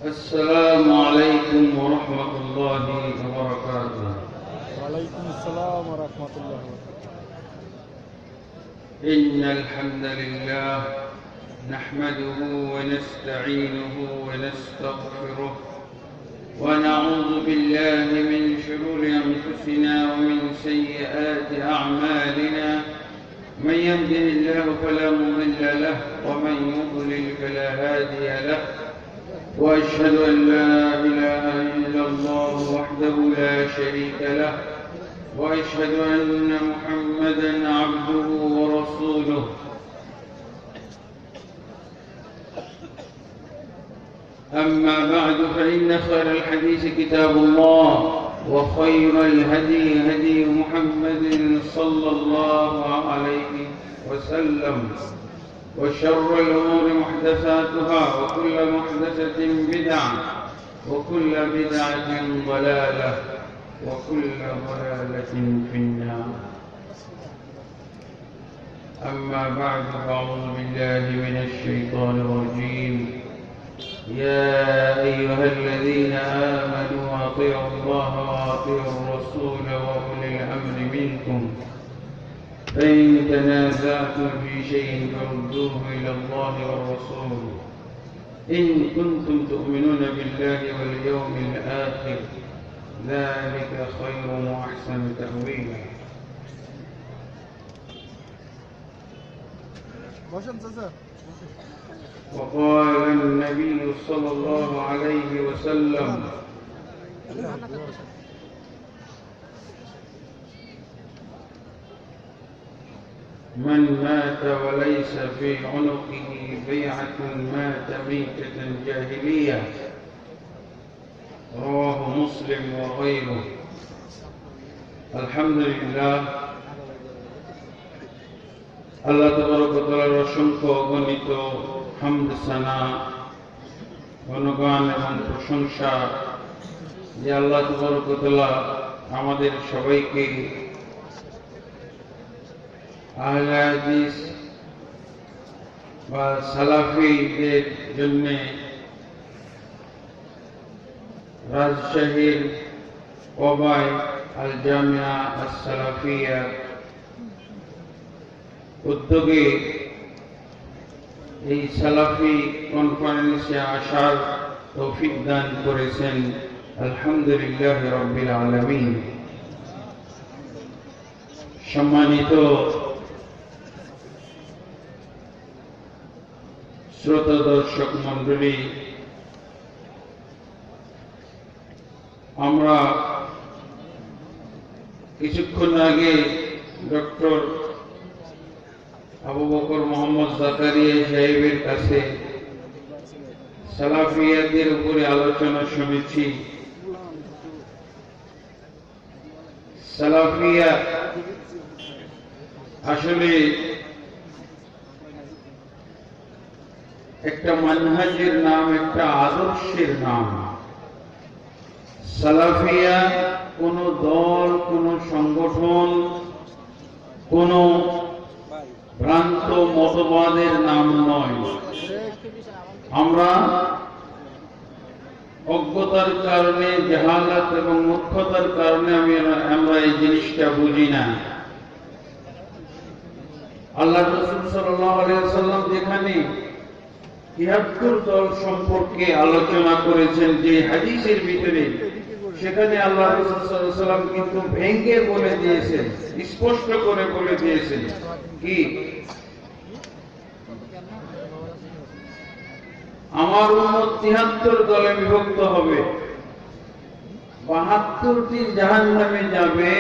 السلام عليكم ورحمة الله وبركاته. وعليكم السلام ورحمة الله وبركاته. إن الحمد لله نحمده ونستعينه ونستغفره ونعوذ بالله من شرور أنفسنا ومن سيئات أعمالنا. من يهده الله فلا مضل له ومن يضلل فلا هادي له، وأشهد أن لا إله إلا الله وحده لا شريك له، وأشهد أن محمدا عبده ورسوله. أما بعد، فإن خير الحديث كتاب الله، وخير الهدي هدي محمد صلى الله عليه وسلم، وشر الأمور محدثاتها، وكل محدثة بدعة، وكل بدعة ضلالة، وكل ضلالة في النار. أما بعد، فأعوذ بالله من الشيطان الرجيم. يا أيها الذين آمنوا أطيعوا الله وأطيعوا الرسول وأولي الأمر منكم، فإن تنازعتم في شيء فردوه إلى الله والرسول إن كنتم تؤمنون بالله واليوم الآخر، ذلك خير وأحسن تأويلا. وقال النبي صلى الله عليه وسلم: من مات وليس في عنقه بيعة مات ميتة جاهلية. رواه مسلم وغيره. الحمد لله, আল্লাহ তাবারক ওয়া তাআলার অসংখ্য অগণিত হামদ সানা, গুণগান এবং প্রশংসা যে আল্লাহ তাবারক ওয়া তাআলা আমাদের সবাইকে আহলে হাদিস বা সালাফিদের জন্য রাজশাহীর কোবায় আল জামিয়া আস সালাফিয়া উদ্যোগে এই সালাফি কনফারেন্সে আসার তৌফিক দান করেছেন। আলহামদুলিল্লাহ রাব্বিল আলামিন। সম্মানিত শ্রোতা দর্শক মণ্ডলী, আমরা কিছুক্ষণ আগে ডক্টর আবু বকর মোহাম্মদ জাকারিয়া সাহেবের কাছে সালাফিয়াতের উপরে আলোচনা শুনেছি। সালাফিয়া আসলে একটা মানহাজের নাম, একটা আদর্শের নাম। সালাফিয়া কোন দল, কোন সংগঠন, কোন ভ্রান্ত মতবাদের নাম নয়। আমরা অজ্ঞতার কারণে, জাহালাত এবং মূর্খতার কারণে আমরা এই জিনিসটা বুঝি না। আল্লাহ রাসূল সাল্লাল্লাহু আলাইহি ওয়াসাল্লাম যেখানে ৭৩ দল সম্পর্কে আলোচনা করেছেন যে হাদিসের ভিতরে, সেখানে আল্লাহ রাসূল সাল্লাল্লাহু আলাইহি ওয়াসাল্লাম কিন্তু ভেঙে বলে দিয়েছেন, স্পষ্ট করে বলে দিয়েছেন কি আমার উম্মত ৭৩ দলে বিভক্ত হবে, ৭২টি জাহান্নামে যাবে,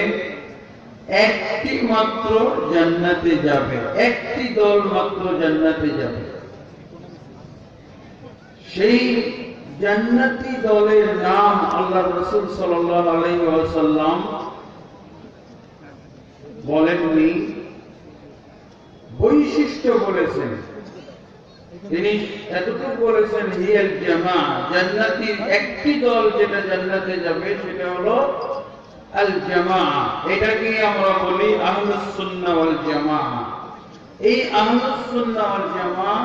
একটি মাত্র জান্নাতে যাবে, একটি দল মাত্র জান্নাতে যাবে। সেই জান্নাতি দলের নাম আল্লাহ রাসূল সাল্লাল্লাহু আলাইহি ওয়াসাল্লাম বলেননি, বৈশিষ্ট্য বলেছেন। তিনি এতটুকু বলেছেন, হিয়াল জামাআহ, জান্নাতীর একটি দল যেটা জান্নাতে যাবে সেটা হলো আল জামাআহ। এটাকে আমরা বলি আহলুস সুন্নাহ ওয়াল জামাআহ। এই আহলুস সুন্নাহ ওয়াল জামাআহ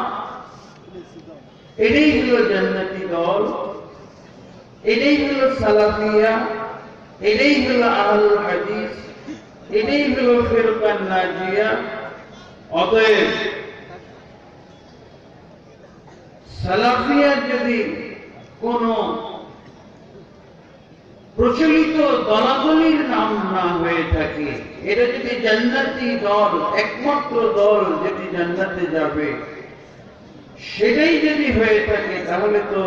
এটাই হলো জান্নাতি দল। এটাই হলো সালাফিয়া, এটাই হলো আহলুল হাদিস, এটাই হলো ফিরকা নাজিয়া। অতএব সালাফিয়া যদি কোন প্রচলিত দলাদলির নাম না হয়ে থাকে, এটা যদি জান্নাতি দল, একমাত্র দল যেটি জান্নাতে যাবে, সেটাই যদি হয়ে থাকে, তাহলে তো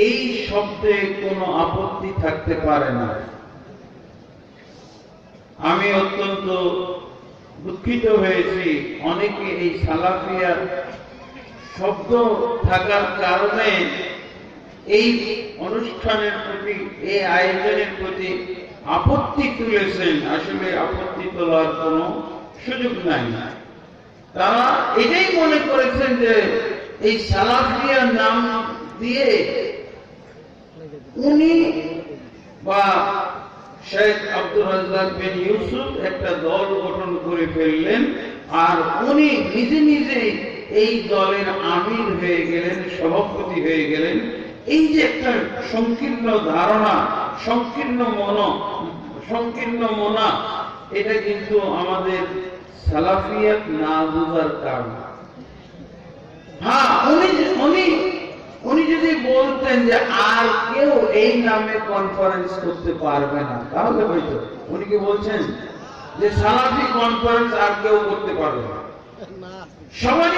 এই শব্দে কোনো আপত্তি থাকতে পারে না। আমি অত্যন্ত দুঃখিত হয়েছি, অনেকে এই সালাফিয়া শব্দ থাকার কারণে এই অনুষ্ঠানের প্রতি, এই আয়োজনের প্রতি আপত্তি তুলেছেন। আসলে আপত্তি তোলার কোনো সুযোগ নাই। তারা এটাই মনে করেছেন যে এই সালাফিয়া নাম দিয়ে উনি বা শেখ আব্দুর রাজ্জাক বিন ইউসুফ একটা দল গঠন করে ফেললেন, আর উনি নিজে নিজে এই দলের আমির হয়ে গেলেন, সভাপতি হয়ে গেলেন। এই যে একটা সংকীর্ণ ধারণা, সংকীর্ণ মনা, এটা কিন্তু আমাদের সালাফিয়াত না বুঝার কারণ। হ্যাঁ, উনি যদি বলতেন যে আর কেউ এই নামে কনফারেন্স করতে পারবে না, তাহলে হয়তো। উনি কি বলছেন যে সালাফি কনফারেন্স আর কেউ করতে পারবে না? সবাই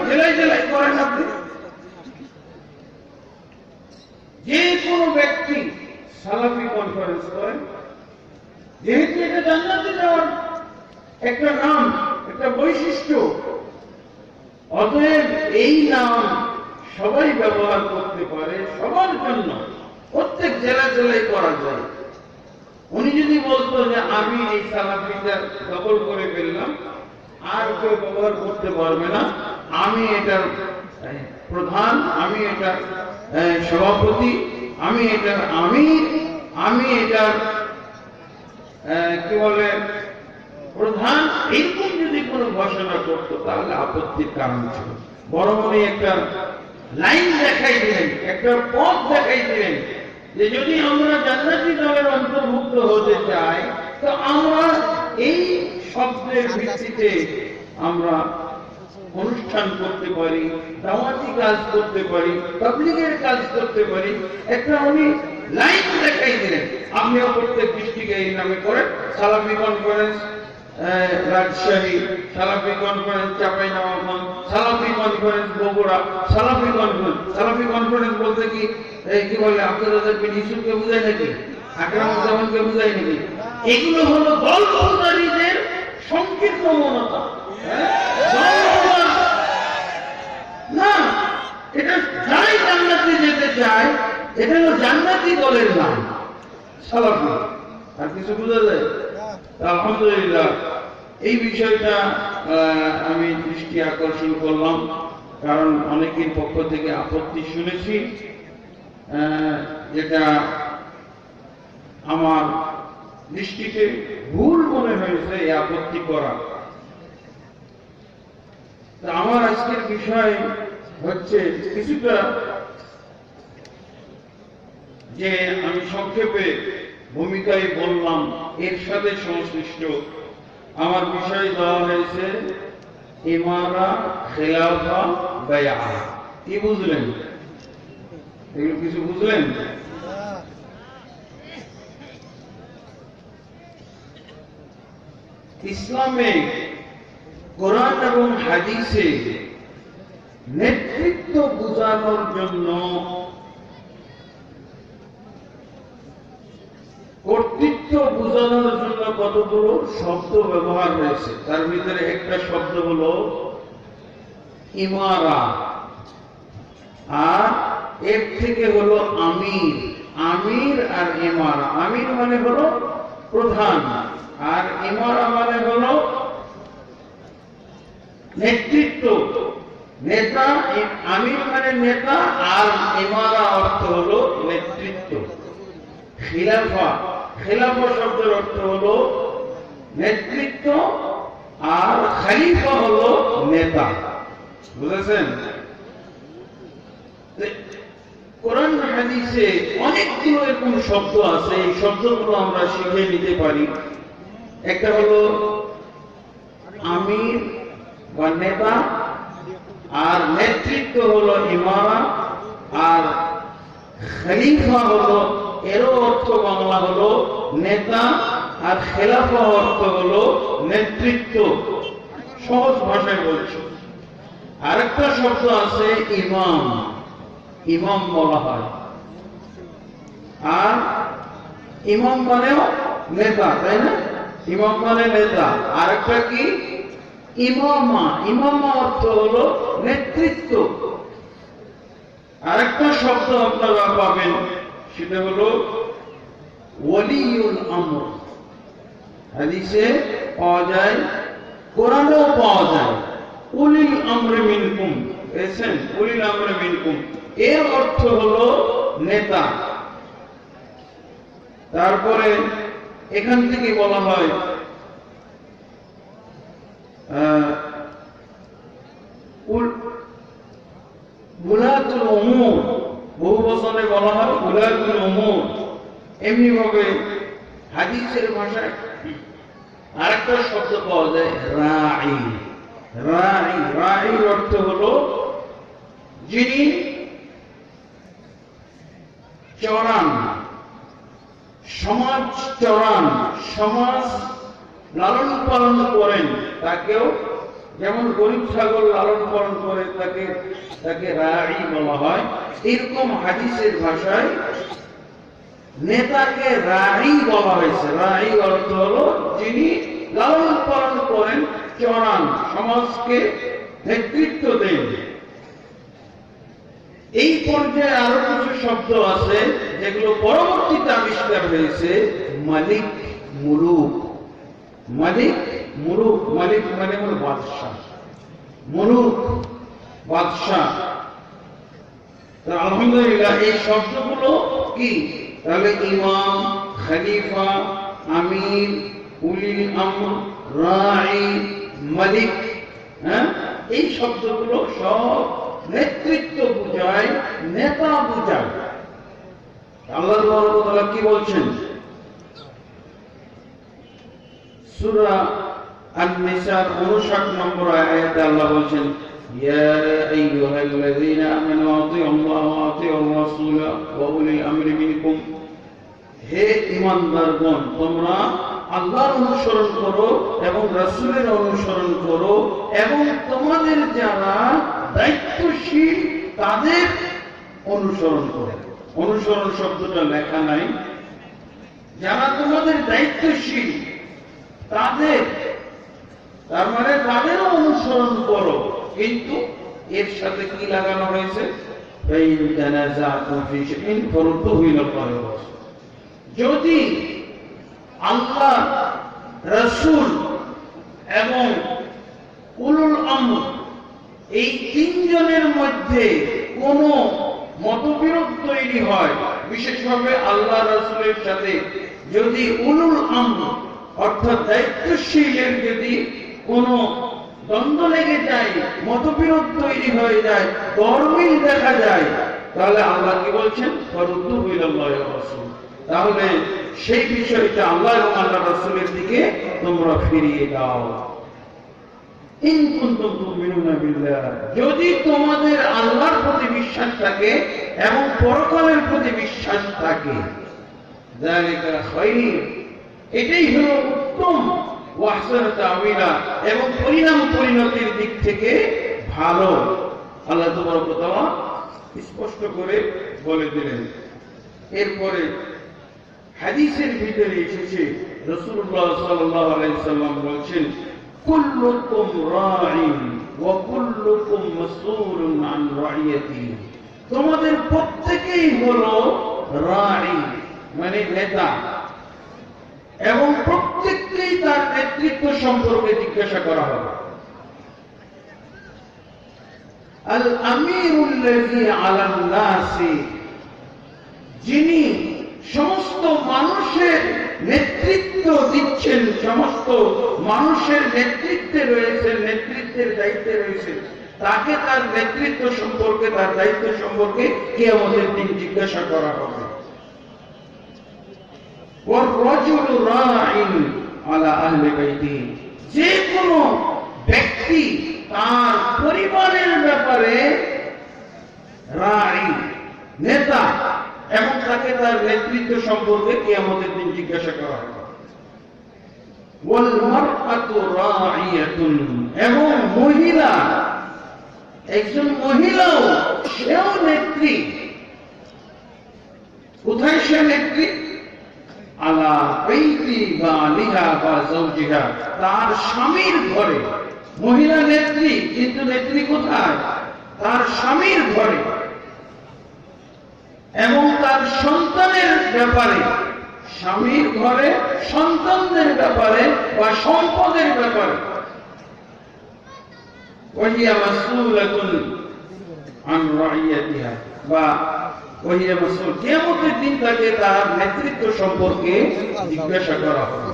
জেলায় জেলায় করেন। আপনি যে কোনো ব্যক্তি সালাফি কনফারেন্স করেন, যেহেতু এটা জান্নাতে যাওয়ার একটা নাম, একটা বৈশিষ্ট্য, অতএব এই নাম সবাই ব্যবহার করতে পারে, সবার জন্য, প্রত্যেক জেলা জেলায় করা যায়। উনি যদি বলতো যে আমি এই সালাফিটা দখল করে ফেললাম, আর কেউ ব্যবহার করতে পারবে না, আমি এটার প্রধান, আমি এটার সভাপতি, আমি এটার আমির, আমি এটার কি বলে প্রধান, এইরকম যদি কোনো ঘোষণা করতো, তাহলে আপত্তির কারণ ছিল। বরং উনি একটা লাইন দেখাই দিলেন, একটা পথ দেখাই দিলেন যে যদি আমরা জান্নাতি দলের অন্তর্ভুক্ত হতে চাই, তো আমরা এই শব্দের ভিত্তিতে আমরা অনুষ্ঠান করতে পারি, দাওয়াতি কাজ করতে পারি, তাবলীগের কাজ করতে পারি। একটা উনি লাইন দেখাই দিলেন। আপনিও প্রত্যেক ডিস্ট্রিক্টে এই নামে করেন, সালাফি কনফারেন্স রাজশাহী, সালাফি কনফারেন্স চাঁপাইনবাবগঞ্জ, সালাফি কনফারেন্স বগুড়া, সালাফি কনফারেন্স বলতে কি কি বলে আব্দুর রাজ্জাক বিন ইউসুফকে বুঝায় নাকি, আকরামুজ্জামানকে বুঝায় নাকি? এগুলো হলো দলদারীদের সংকীর্ণ মনতা। না, এটা যারাই জান্নাতে যেতে চায়, এটা হলো জান্নাতি দলের নাম সালাফি। আর কিছু বোঝা যায়? আলহামদুলিল্লাহ, এই বিষয়টা আমি দৃষ্টি আকর্ষণ করলাম, কারণ অনেকের পক্ষ থেকে আপত্তি শুনেছি, যেটা আমার দৃষ্টিতে ভুল মনে হয়েছে এই আপত্তি করা। আমার আজকের বিষয় হচ্ছে কিছুটা, যে আমি সংক্ষেপে ভূমিকায় বললাম, এর সাথে সংশ্লিষ্ট আমার বিষয় দেওয়া হয়েছে ইমারা, খেলাফা, বায়া। কি বুঝলেন? এগুলো কিছু বুঝলেন? ইসলামে কোরআন এবং হাদিসে নেতৃত্ব বোঝানোর জন্য, কর্তৃত্ব বোঝানোর জন্য কতগুলো শব্দ ব্যবহার হয়েছে। তার ভিতরে একটা শব্দ হলো ইমারা, আর এর থেকে হলো আমির। আমির আর ইমারা, আমির মানে হলো প্রধান, আর ইমারা মানে হলো নেতৃত্ব, নেতা। আমির মানে নেতা, আর ইমারা অর্থ হলো নেতৃত্ব। খিলাফা, খেলাফা শব্দের অর্থ হলো নেতৃত্ব, আর খলিফা হলো নেতা। বুঝেছেন? কোরআন হাদিসে অনেকগুলো এরকম শব্দ আছে, এই শব্দগুলো আমরা শিখে নিতে পারি। একটা হলো আমির বা নেতা, আর নেতৃত্ব হলো ইমারা, আর খলিফা হলো, এরও অর্থ বাংলা হলো নেতা, আর খেলাফা অর্থ হলো নেতৃত্ব, সহজ ভাষায় বলছি। আরেকটা শব্দ আছে ইমাম, ইমাম বলা হয়, আর ইমাম মানেও নেতা, তাই না? ইমাম মানে নেতা। আরেকটা কি ইমামা, ইমামা অর্থ হলো নেতৃত্ব। আরেকটা শব্দ আপনারা পাবেন, সেটা হলো ওয়ালিউল আমর। হাদিসে পাওয়া যায়, কোরআনেও পাওয়া যায় উলিল আমরি মিনকুম, বুঝছেন? উলিল আমরি মিনকুম এর অর্থ হলো নেতা। তারপরে এখান থেকে বলা হয় উলাতুল উমুর, বহু বচনে বলা হয় উলাতুল উমুর। এমনি ভাবে হাদিসের ভাষায় আরেকটা শব্দ পাওয়া যায় রাঈ। রাঈ, রাঈর অর্থ হলো যিনি চড়ান, সমাজ চড়ান, সমাজ লালন পালন করেন, তাকেও যেমন গরিব ছাগল লালন পালন করে তাকে রাঈ বলা হয়। এরকম হাদিসের ভাষায় নেতাকে রাঈ বলা হয়েছে। রাঈ অর্থ হলো যিনি লালন পালন করেন, চড়ান, সমাজকে নেতৃত্ব দেন। এই পর্যায়ে আরো কিছু শব্দ আছে যেগুলো পরবর্তীতে আবিষ্কার হয়েছে। মালিক, মুলুক। মালিক, মুলুক, মালিক মানে হল বাদশাহ, মুলুক বাদশাহ। আলহামদুলিল্লাহ, এই শব্দগুলো কি? তাহলে ইমাম, খলিফা, আমির, উলিল আমর, রাঈ, মালিক, হ্যাঁ, এই শব্দগুলো সব নেতৃত্ব বুঝায়, নেতা বুঝায়। আল্লাহ তাআলা কি বলছেন? সূরা আন-নিসার 59 নম্বর আয়াতে আল্লাহ বলছেন, ইয়া আইয়ুহাল্লাযীনা আমানু আতিউল্লাহ ওয়া আতিউর রাসূল ওয়া উলিল আমরি মিনকুম। হে ঈমানদারগণ, তোমরা আল্লাহর অনুসরণ করো এবং রাসূলের অনুসরণ করো, এবং তোমাদের যারা দায়িত্বশীল তাদের অনুসরণ করো। অনুসরণ শব্দটা লেখা নাই। যারা তোমাদের দায়িত্বশীল তাদের, তার মানে তাদেরও অনুসরণ করো, কিন্তু এর সাথে কি লাগানো হয়েছে? যদি আল্লাহ, রাসূল এবং উলুল আমর এই তিনজনের মধ্যে কোনো মতবিরোধ তৈরি হয়, বিশেষভাবে আল্লাহ রাসূলের সাথে যদি উলুল আমর অর্থাৎ দায়িত্বশীলের যদি কোনো দ্বন্দ্ব লেগে যায়, মতবিরোধ তৈরি হয়ে যায়, গরমিল দেখা যায়, তাহলে আল্লাহ কি বলছেন? ফারুদ্দুহু ইলাল্লাহি ওয়া রাসূল। তাহলে সেই বিষয়টা আল্লাহ এবং আল্লাহ রাসূলের দিকে তোমরা ফিরিয়ে দাও। ইন কুনতুম তুমিনুনা বিল্লাহ, যদি তোমাদের আল্লাহর প্রতি বিশ্বাস থাকে এবং পরকালের প্রতি বিশ্বাস থাকে, যালিকা খায়র, এটাই হলো উত্তম, ওয়া আহসানু তা'ওয়িলা, এবং পরিণাম পরিণতির দিক থেকে ভালো। আল্লাহ তাবারক ওয়া তাআলা স্পষ্ট করে বলে দিলেন। এরপরে হাদিসের ভিতরে এসেছে, রাসূলুল্লাহ সাল্লাল্লাহু আলাইহি সাল্লাম বলেছেন, কুল্লুকুম রাঈন ওয়া কুল্লুকুম মাসউলুন আন রাইয়াতি। তোমাদের প্রত্যেকেই হলো রাঈ মানে নেতা, এবং প্রত্যেককেই তার নেতৃত্ব সম্পর্কে জিজ্ঞাসা করা হবে। আল আমিরুল্লাযী আলান নাসি, যিনি সমস্ত মানুষের নেতৃত্ব দিচ্ছেন, সমস্ত মানুষের নেতৃত্বে রয়েছেন, নেতৃত্বের দায়িত্বে রয়েছেন, তাকে তার নেতৃত্ব সম্পর্কে, তার দায়িত্ব সম্পর্কে কিয়ামতের দিন জিজ্ঞাসা করা হবে। والرجل راع على اهل بيته, যে কোনো ব্যক্তি তার পরিবারের ব্যাপারে রাই, নেতা, এবং তাকে তার নেতৃত্ব সম্পর্কে কিয়ামতের দিন জিজ্ঞাসা করা হবে। ওয়াল মারআতু রাইয়াতুন, এবং মহিলা, একজন মহিলাও, সেও নেত্রী। কোথায় সে নেত্রী? আলা বাইতি বালিহা বা যাওজিহা, তার স্বামীর ঘরে। মহিলা নেত্রী, কিন্তু নেত্রী কোথায়? তার স্বামীর ঘরে। এবং তার সন্তানের ব্যাপারে, স্বামীর ঘরে সন্তানদের ব্যাপারে বা সম্পদের ব্যাপারে। ওয়াহিয়া মাসউলাতুন আন রাইয়াতিহা, বা ওয়াহিয়া মাসউল, কিয়ামতের দিন তাকে তার নেতৃত্ব সম্পর্কে জিজ্ঞাসা করা হবে।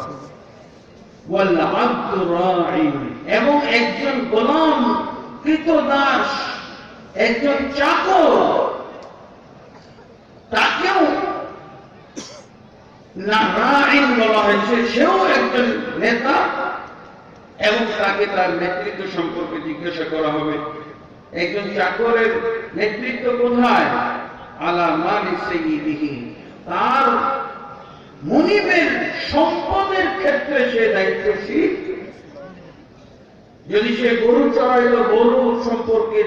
ওয়াল আবদু রাইন, এবং একজন গোলাম, কৃতদাস, একজন চাকর, তাকেও না রাইন বলা হয়েছে, সেও একজন নেতা, এবং তাকে তার নেতৃত্ব সম্পর্কে জিজ্ঞাসা করা হবে। একজন চাকরের নেতৃত্ব কোথায়? আলা মালি সাইয়্যিদিহি, তার মুনিবের সম্পদের ক্ষেত্রে সে দায়িত্বশীল। যদি সে গরু চড়াইলো, গরু সম্পর্কে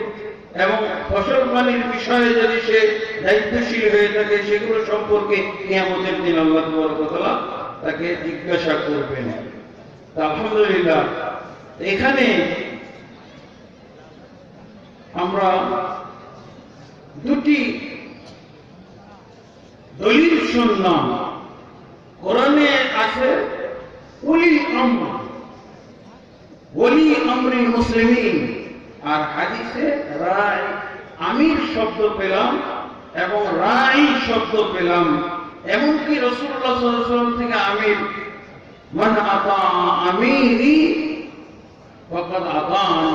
এবং ফসল পানির বিষয়ে যদি সে দায়িত্বশীল হয়ে থাকে, সেগুলো সম্পর্কে কিয়ামতের দিন আল্লাহ তাবারক ওয়া তাআলা তাকে জিজ্ঞাসা করবেন। আলহামদুলিল্লাহ, এখানে আমরা দুটি দলিল শুনলাম। কোরআনে আছে উলিল আমর, ওলি আমরিল মুসলিমিন, আর হাদিসে রাই, আমির শব্দ পেলাম এবং রাই শব্দ পেলাম। এমনকি রাসূলুল্লাহ সাল্লাল্লাহু আলাইহি ওয়াসাল্লাম থেকে আমির, মান আতা আমিরি ফাকাদ আতানি,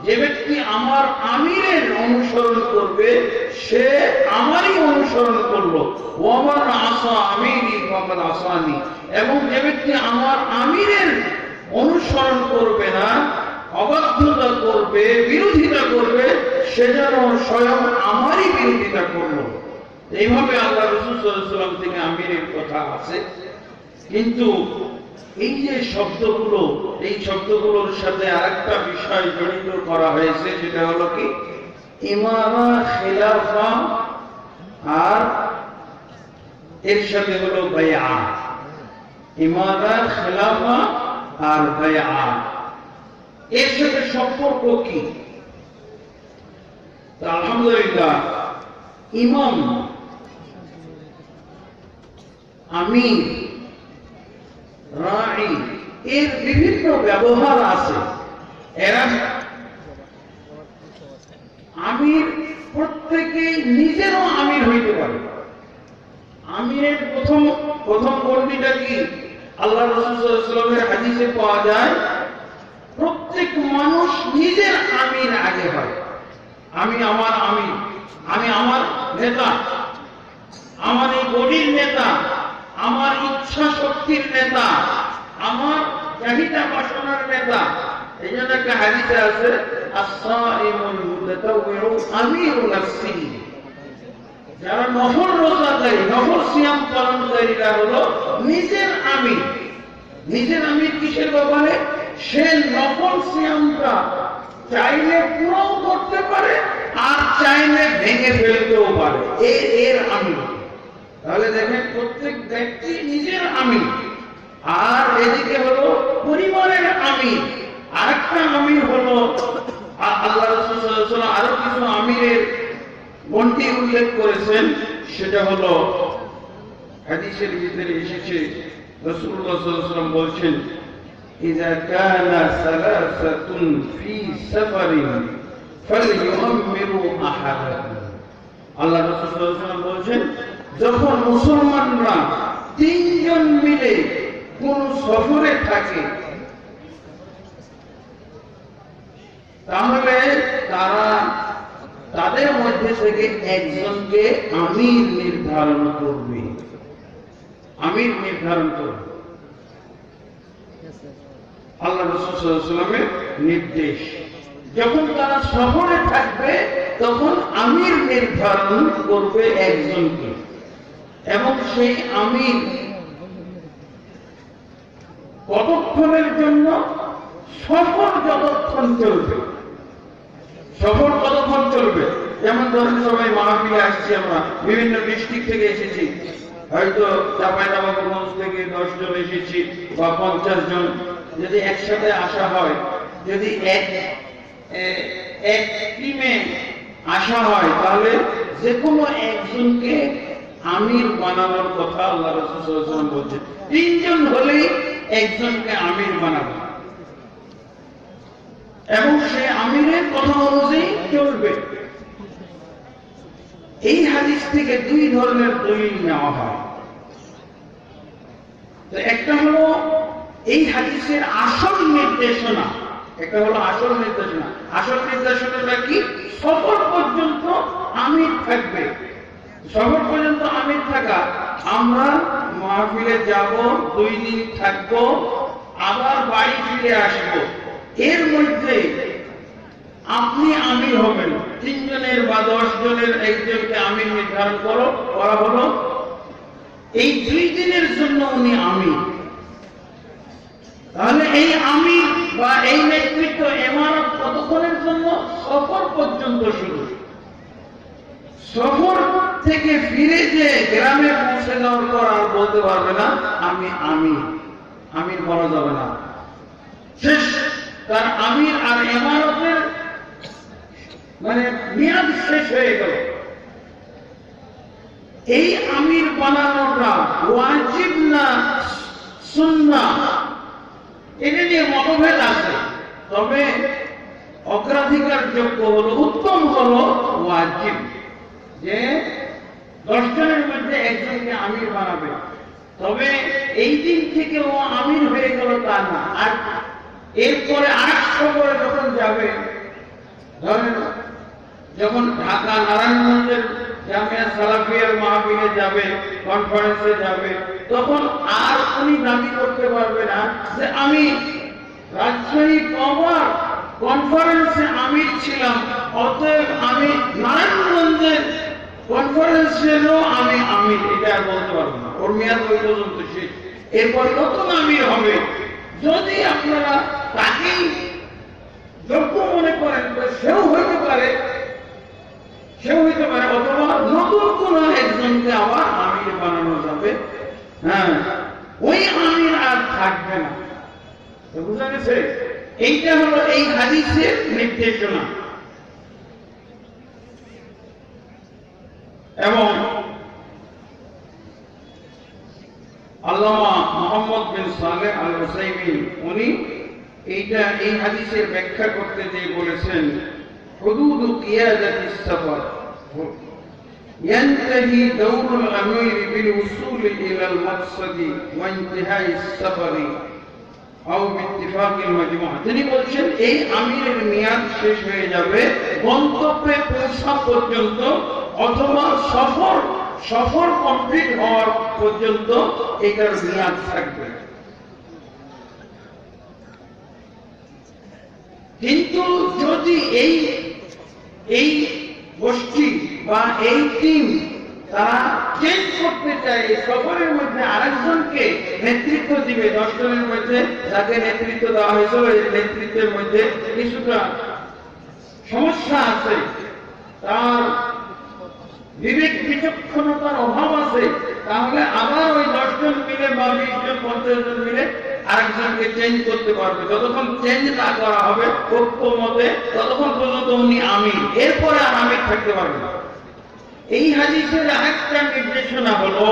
যে ব্যক্তি আমার আমিরের অনুসরণ করবে সে আমারই অনুসরণ করলো। ওয়া মান আসা আমিরি ফাকাদ আসানি, এবং যে ব্যক্তি আমার আমিরের অনুসরণ করবে না, অবাধ্যতা করবে, বিরোধিতা করবে, সে যেন স্বয়ং আমারই বিরোধিতা করলো। এইভাবে আল্লাহ রাসূল সাল্লাল্লাহু আলাইহি ওয়াসাল্লাম থেকে আমিরের কথা আছে। কিন্তু এই যে শব্দগুলো, এই শব্দগুলোর সাথে আরেকটা বিষয় জড়িত করা হয়েছে, সেটা হলো কি ইমামা, খেলাফা, আর এর সাথে হলো বায়আত। ইমামা, খেলাফা আর বায়আত, এর সাথে সম্পর্ক কি? আলহামদুলিল্লাহ, ইমাম, আমির, রাই, এর বিভিন্ন ব্যবহার আছে। এরা আমির প্রত্যেকেই নিজেরও আমির হইতে পারে। আমিরের প্রথম বর্ণিটা কি? আল্লাহ রাসূল সাল্লাল্লাহু আলাইহি ওয়াসাল্লামের হাদিসে পাওয়া যায়, প্রত্যেক মানুষ নিজের আমির আগে হয়। আমি আমার আমির, আমি আমার নেতা, আমার এই বডির নেতা, আমার ইচ্ছা শক্তির নেতা, আমার চাহিদা বাসনার নেতা। এই জন্য একটা হাদিসে আছে, আস-সাইমুল মুতাতাওয়িউ আমিরু নাফসিহি, যারা নফল রোজাদারি, নফল সিয়াম পালনকারীরা হলো নিজের আমির। নিজের আমির কিসের ব্যাপারে? সে নফল সিয়ামটা চাইলে পুরো করতে পারে আর চাইলে ভেঙে ফেলতেও পারে, এর আমির। তাহলে দেখেন, প্রত্যেক ব্যক্তি নিজের আমির। আর এদিকে হলো পরিবারের আমির। আরেকটা আমির হলো আল্লাহ রাসূল সাল্লাল্লাহু আলাইহি ওয়াসাল্লাম আরো কিছু আমিরের গণতি উল্লেখ করেছেন। সেটা হলো হাদিসের ভিতরে এসেছে, রাসূলুল্লাহ সাল্লাল্লাহু আলাইহি ওয়াসাল্লাম বলছেন, ইযা কানা সালাসাতুন ফি সাফারিন ফালইউআম্মিরু আহাদাহুম। আল্লাহ রাসূল সাল্লাল্লাহু আলাইহি ওয়াসাল্লাম বলছেন, যখন মুসলমানরা তিনজন মিলে কোন সফরে থাকে, তাহলে তারা তাদের মধ্যে থেকে একজনকে আমির নির্ধারণ করবে, আমির নির্ধারণ করবে। আল্লাহ রাসূল সাল্লাল্লাহু আলাইহি ওয়াসাল্লামের নির্দেশ। যখন তারা শহরে থাকবে তখন আমির নির্ধারণ করবে একজনকে, এবং সেই আমির কতক্ষণের জন্য, সফর যতক্ষণ চলবে। সফর কতক্ষণ চলবে? যেমন ধরেন সবাই মাহফিলে আসছি, আমরা বিভিন্ন ডিস্ট্রিক্ট থেকে এসেছি, হয়তো চাঁপাইনবাবগঞ্জ থেকে 10 জন এসেছি বা 50 জন। যদি একসাথে আসা হয়, যদি এক টিমে আসা হয়, তাহলে যে কোনো একজনকে আমির বানানোর কথা আল্লাহ রাসূল সাল্লাল্লাহু আলাইহি ওয়াসাল্লাম বলছেন। 3 জন হলেই একজনকে আমির বানাবে, এবং সে আমিরের কথা অনুযায়ী চলবে। এই হাদিস থেকে 2 ধরনের দলিল নেওয়া হয়। তো একটা হলো এই হাদিসের আসল নির্দেশনা, একটা হলো আসল নির্দেশনা। আসল নির্দেশনাটা কি? সফর পর্যন্ত আমির থাকবে। সফর পর্যন্ত আমির থাকা, আমরা মাহফিলে যাব, 2 দিন থাকবো, আবার বাড়ি ফিরে আসবো, এর মধ্যে আপনি আমির হবেন। 3 জনের বা 10 জনের একজনকে আমির নির্ধারণ করা হলো, এই 2 দিনের জন্য উনি আমির। তাহলে এই আমির বা এই নেতৃত্ব ইমারত কতক্ষণের জন্য? সফর পর্যন্ত শুধু। সফর থেকে ফিরে যে গ্রামে পৌঁছে যাওয়ার পর আর বলতে পারবে না আমি আমির, আমির বলা যাবে না, শেষ। তার আমির আর ইমারতের মানে মেয়াদ শেষ হয়ে গেল। এই আমির বানানোটা ওয়াজিব না সুন্নাহ, এটা নিয়ে মতভেদ আছে। তবে অগ্রাধিকার যোগ্য হলো, উত্তম হলো ওয়াজিব, যে 10 জনের মধ্যে একজনকে আমির বানাবে। তবে এই দিন থেকে ও আমির হয়ে গেল তা না। আর এরপরে আরেক সফরে যখন যাবে, ধরেন যখন ঢাকা নারায়ণগঞ্জের জামিয়া সালাফিয়ার মাহফিলে যাবে, কনফারেন্সে যাবে, তখন আর উনি দাবি করতে পারবে না যে আমি রাজশাহী কবার কনফারেন্সে আমির ছিলাম, অতএব আমি নারায়ণগঞ্জের কনফারেন্সেরও আমি আমির, এটা আর বলতে পারবো না। ওর মেয়াদ ওই পর্যন্ত শেষ। এরপর নতুন আমির হবে। যদি আপনারা তাকেই যোগ্য মনে করেন, সেও হইতে পারে, অথবা নতুন কোন একজনকে আবার আমির বানানো যাবে। হ্যাঁ, ওই আমির আর থাকবে না। বুঝা গেছে? এইটা হলো এই হাদিসের নির্দেশনা। এবং আল্লামা মুহাম্মদ বিন সালেহ আল উসাইমিন উনি এই হাদিসের ব্যাখ্যা করতে গিয়ে বলেছেন, হুদুদ কিয়াদাতিস সফর ينتهي دور الأمير بالوصول إلى المقصد وانتهاء السفر أو باتفاق المجموعة। তিনি বলছেন এই আমিরের মেয়াদ শেষ হয়ে যাবে গন্তব্যে পৌঁছা পর্যন্ত, অথবা সফর কমপ্লিট হওয়ার পর্যন্ত এটার মেয়াদ থাকবে। কিন্তু যদি এই গোষ্ঠী বা এই টিম তারা চেঞ্জ করতে চায়, এই সফরের মধ্যে আরেকজনকে নেতৃত্ব দিবে, 10 জনের মধ্যে যাকে নেতৃত্ব দেওয়া হয়েছে ওই নেতৃত্বের মধ্যে কিছুটা সমস্যা আছে, তার বিবেক বিচক্ষণতার অভাব আছে, তাহলে আবার ওই 10 জন মিলে বা 20 জন 50 জন মিলে আরেকজনকে চেঞ্জ করতে পারবে। যতক্ষণ চেঞ্জ না করা হবে ঐক্যমতে, ততক্ষণ পর্যন্ত উনি আমির, এরপরে আর আমির থাকতে পারবে না। এই হাদিসের আরেকটা নির্দেশনা হলো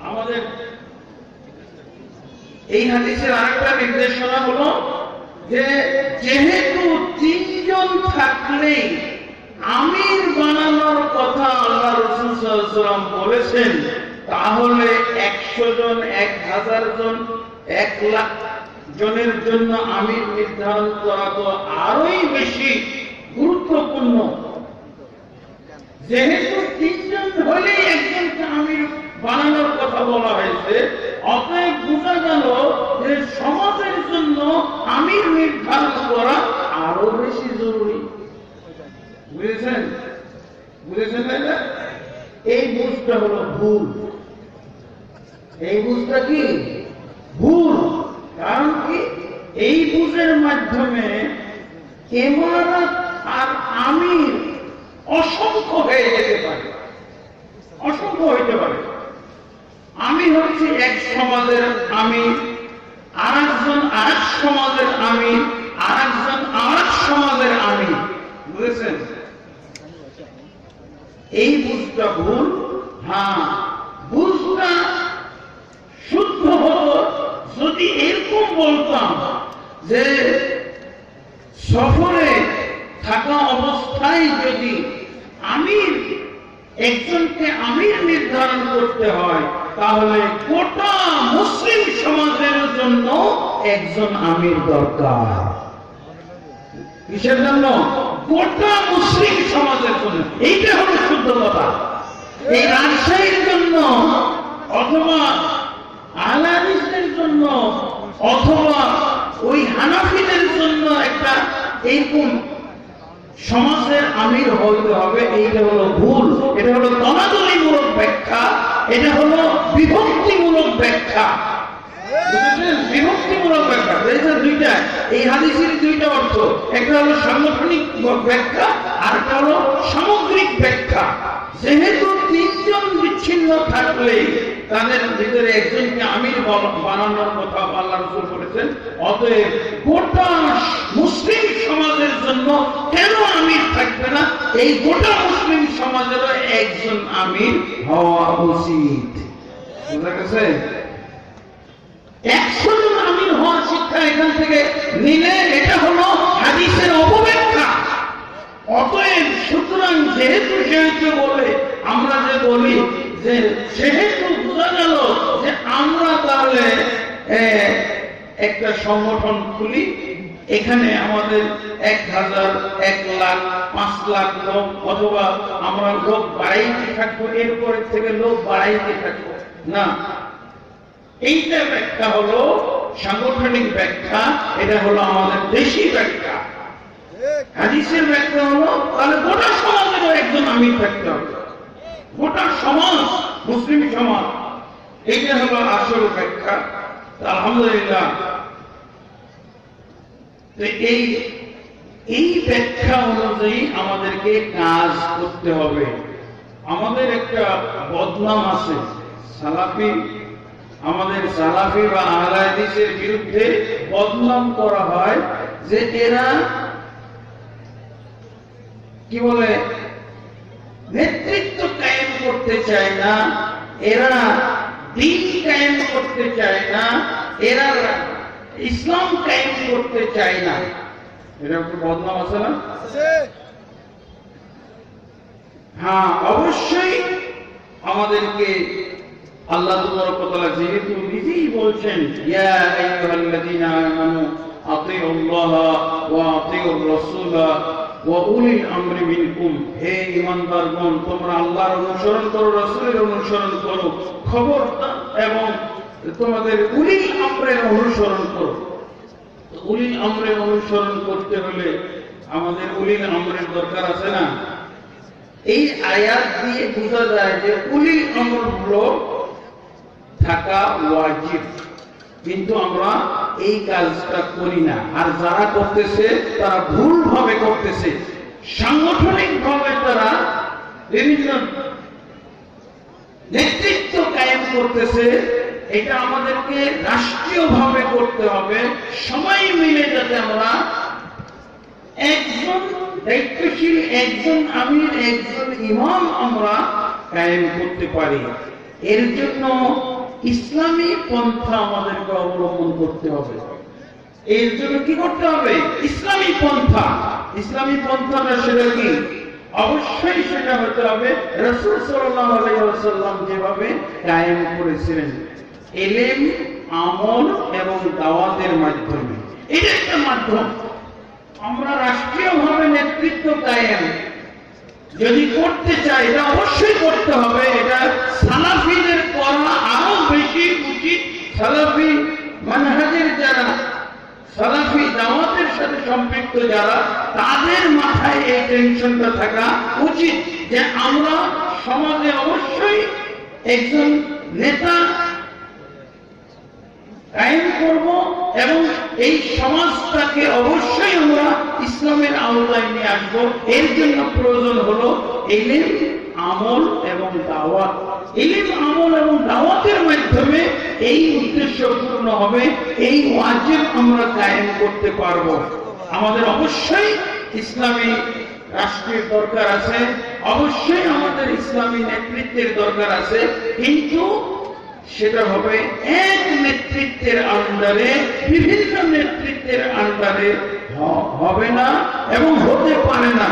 আমাদের, এই হাদিসের আরেকটা নির্দেশনা হলো যে যেহেতু 3 জন থাকলেই আমির বানানোর কথা আল্লাহ রাসূল সাল্লাল্লাহু আলাইহি ওয়াসাল্লাম বলেছেন, তাহলে 100 জন, 1000 জন, 1 লাখ জনের জন্য আমির নির্ধারণ করা তো আরোই বেশি গুরুত্ব যেহেতু তিনজন হলেই একজনকে আমির বানানোর কথা বলা হয়েছে, অতএব বোঝা গেল যে সমাজের জন্য আমির নির্ধারণ করা আরো বেশি জরুরি। বুঝেছেন? বুঝেছেন না? এই বুঝটা হলো ভুল। এই বুঝটা কি ভুল? কারণ কি, এই বুঝের মাধ্যমে ইমারত আর আমির অসংখ্য হয়ে যেতে পারে, অসংখ্য হইতে পারে। আমির হচ্ছে এক সমাজের আমির, আর একজন আরেক সমাজের আমির, আর একজন আরেক সমাজের আমির। বুঝেছেন? এই বুঝটা ভুল। হ্যাঁ, বুঝটা শুদ্ধ হতো যদি এরকম বলতাম যে সফরে থাকা অবস্থায় যদি আমির একজনকে আমির নির্ধারণ করতে হয়, তাহলে গোটা মুসলিম সমাজের জন্য একজন আমির দরকার। কিসের জন্য? গোটা মুসলিম সমাজের জন্য। এইটা হলো শুদ্ধ কথা। এই রাজশাহীর জন্য অথবা আহলে হাদিসদের জন্য অথবা ওই হানাফিদের জন্য একটা এইরকম সমাজের আমির হতে হবে, এইটা হলো ভুল। এটা হলো দলাদলিমূলক ব্যাখ্যা, এটা হলো বিভক্তিমূলক ব্যাখ্যা। বুঝেছেন? বিভক্তিমূলক ব্যাখ্যা। বুঝেছেন? দুইটা, এই হাদিসের দুইটা অর্থ, একটা হলো সাংগঠনিক ব্যাখ্যা আর একটা হলো সামগ্রিক ব্যাখ্যা। যেহেতু তিনজন বিচ্ছিন্ন থাকলে তাদের ভিতরে একজনকে আমির বানানোর কথা আল্লাহ রাসূল বলেছেন, অতএব গোটা মুসলিম সমাজের জন্য কেন আমির থাকবে না? এই গোটা মুসলিম সমাজেরও একজন আমির হওয়া উচিত। বুঝা গেছে? 100 জন আমির হওয়ার শিক্ষা এখান থেকে নিলে এটা হলো হাদিসের অপব্যাখ্যা। অতএব সুতরাং যেহেতু বলে আমরা যে বলি যে সেহেতু বোঝা গেল যে আমরা তাহলে একটা সংগঠন খুলি, এখানে আমাদের 1000, 1 লাখ, 5 লাখ লোক, অথবা আমরা লোক বাড়াইতে থাকবো, এরপরে থেকে লোক বাড়াইতে থাকবো না। এইটা ব্যাখ্যা হলো সাংগঠনিক ব্যাখ্যা, এটা হলো আমাদের দেশি ব্যাখ্যা। হাদিসের ব্যাখ্যা হলো তাহলে গোটা সমাজেরও একজন আমির থাকতে হবে, গোটা সমাজ, মুসলিম সমাজ। এইটা হলো আসল ব্যাখ্যা। আলহামদুলিল্লাহ, এই ব্যাখ্যা অনুযায়ী আমাদেরকে কাজ করতে হবে। আমাদের একটা বদনাম আছে, সালাফি, আমাদের সালাফি বা আহলে হাদিসের বিরুদ্ধে বদনাম করা হয় যে এরা কি বলে, নেতৃত্ব কায়েম করতে চায় না, এরা দ্বীন কায়েম করতে চায় না, এরা ইসলাম কায়েম করতে চায় না। এরা একটু বদনাম আছে না? হ্যাঁ, অবশ্যই আমাদেরকে আল্লাহ তাবারক ওয়া তাআলা যেহেতু নিজেই বলছেন, ইয়া আইয়ুহাল্লাযীনা আমানু আতিউল্লাহা ওয়া আতিউর রাসূলা ওয়া উলিল আমরি মিনকুম, হে ঈমানদারগণ, তোমরা আল্লাহর অনুসরণ করো, রাসূলের অনুসরণ করো, খবরদার, এবং তোমাদের উলিল আমরের অনুসরণ করো। উলিল আমরের অনুসরণ করতে হলে আমাদের উলিল আমরের দরকার আছে না? এই আয়াত দিয়ে বোঝা যায় যে উলিল আমর হলো থাকা ওয়াজিব, কিন্তু আমরা এই কাজটা করি না। আর যারা করতেছে তারা ভুলভাবে করতেছে। সাংগঠনিক ভাবে তারা বিভিন্ন নেতৃত্ব কায়েম করতেছে। এটা আমাদেরকে রাষ্ট্রীয়ভাবে করতে হবে, সবাই মিলে, যাতে আমরা একজন দায়িত্বশীল, একজন আমির, একজন ইমাম আমরা কায়েম করতে পারি। এর জন্য ইসলামী পন্থা আমাদেরকে অবলম্বন করতে হবে। এর জন্য কি করতে হবে? ইসলামী পন্থা। ইসলামী পন্থাটা সেটা কি? অবশ্যই সেটা হতে হবে রাসূল সাল্লাল্লাহু আলাইহি ওয়াসাল্লাম যেভাবে কায়েম করেছিলেন, ইলম, আমল এবং দাওয়াতের মাধ্যমে। এটা একটা মাধ্যম। আমরা রাষ্ট্রীয়ভাবে নেতৃত্ব কায়েম, যদি করতে চায় এটা অবশ্যই করতে হবে। এটা সালাফিদের করা আরো বেশি উচিত। সালাফি মানহাজের যারা, সালাফি দাওয়াতের সাথে সম্পৃক্ত যারা, তাদের মাথায় এই টেনশনটা থাকা উচিত যে আমরা সমাজে অবশ্যই একজন নেতা কায়েম করব এবং এই সমাজটাকে অবশ্যই আমরা ইসলামের আওতায় নিয়ে আসবো। এর জন্য প্রয়োজন হলো ইলম, আমল এবং দাওয়াত। ইলম, আমল এবং দাওয়াতের মাধ্যমে এই উদ্দেশ্য পূর্ণ হবে। এই ওয়াজিব আমরা কায়েম করতে পারবো। আমাদের অবশ্যই ইসলামী রাষ্ট্রের দরকার আছে, অবশ্যই আমাদের ইসলামী নেতৃত্বের দরকার আছে, কিন্তু সেটা হবে এক নেতৃত্বের আন্ডারে, বিভিন্ন নেতৃত্বের আন্ডারে হবে না এবং হতে পারে না।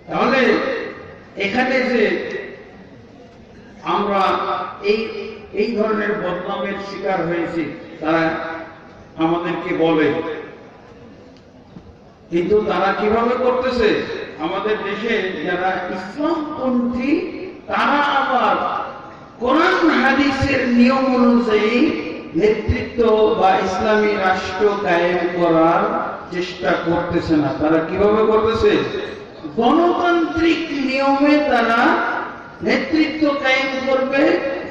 তাহলে এখানে যে আমরা এই ধরনের বদনামের শিকার হয়েছি, তারা আমাদেরকে বলে, কিন্তু তারা কিভাবে করতেছে? আমাদের দেশে যারা ইসলামপন্থী তারা আবার কোরআন হাদিসের নিয়ম অনুযায়ী নেতৃত্ব বা ইসলামী রাষ্ট্র কায়েম করার চেষ্টা করতেছে না। তারা কিভাবে করতেছে? গণতান্ত্রিক নিয়মে তারা নেতৃত্ব কায়েম করবে,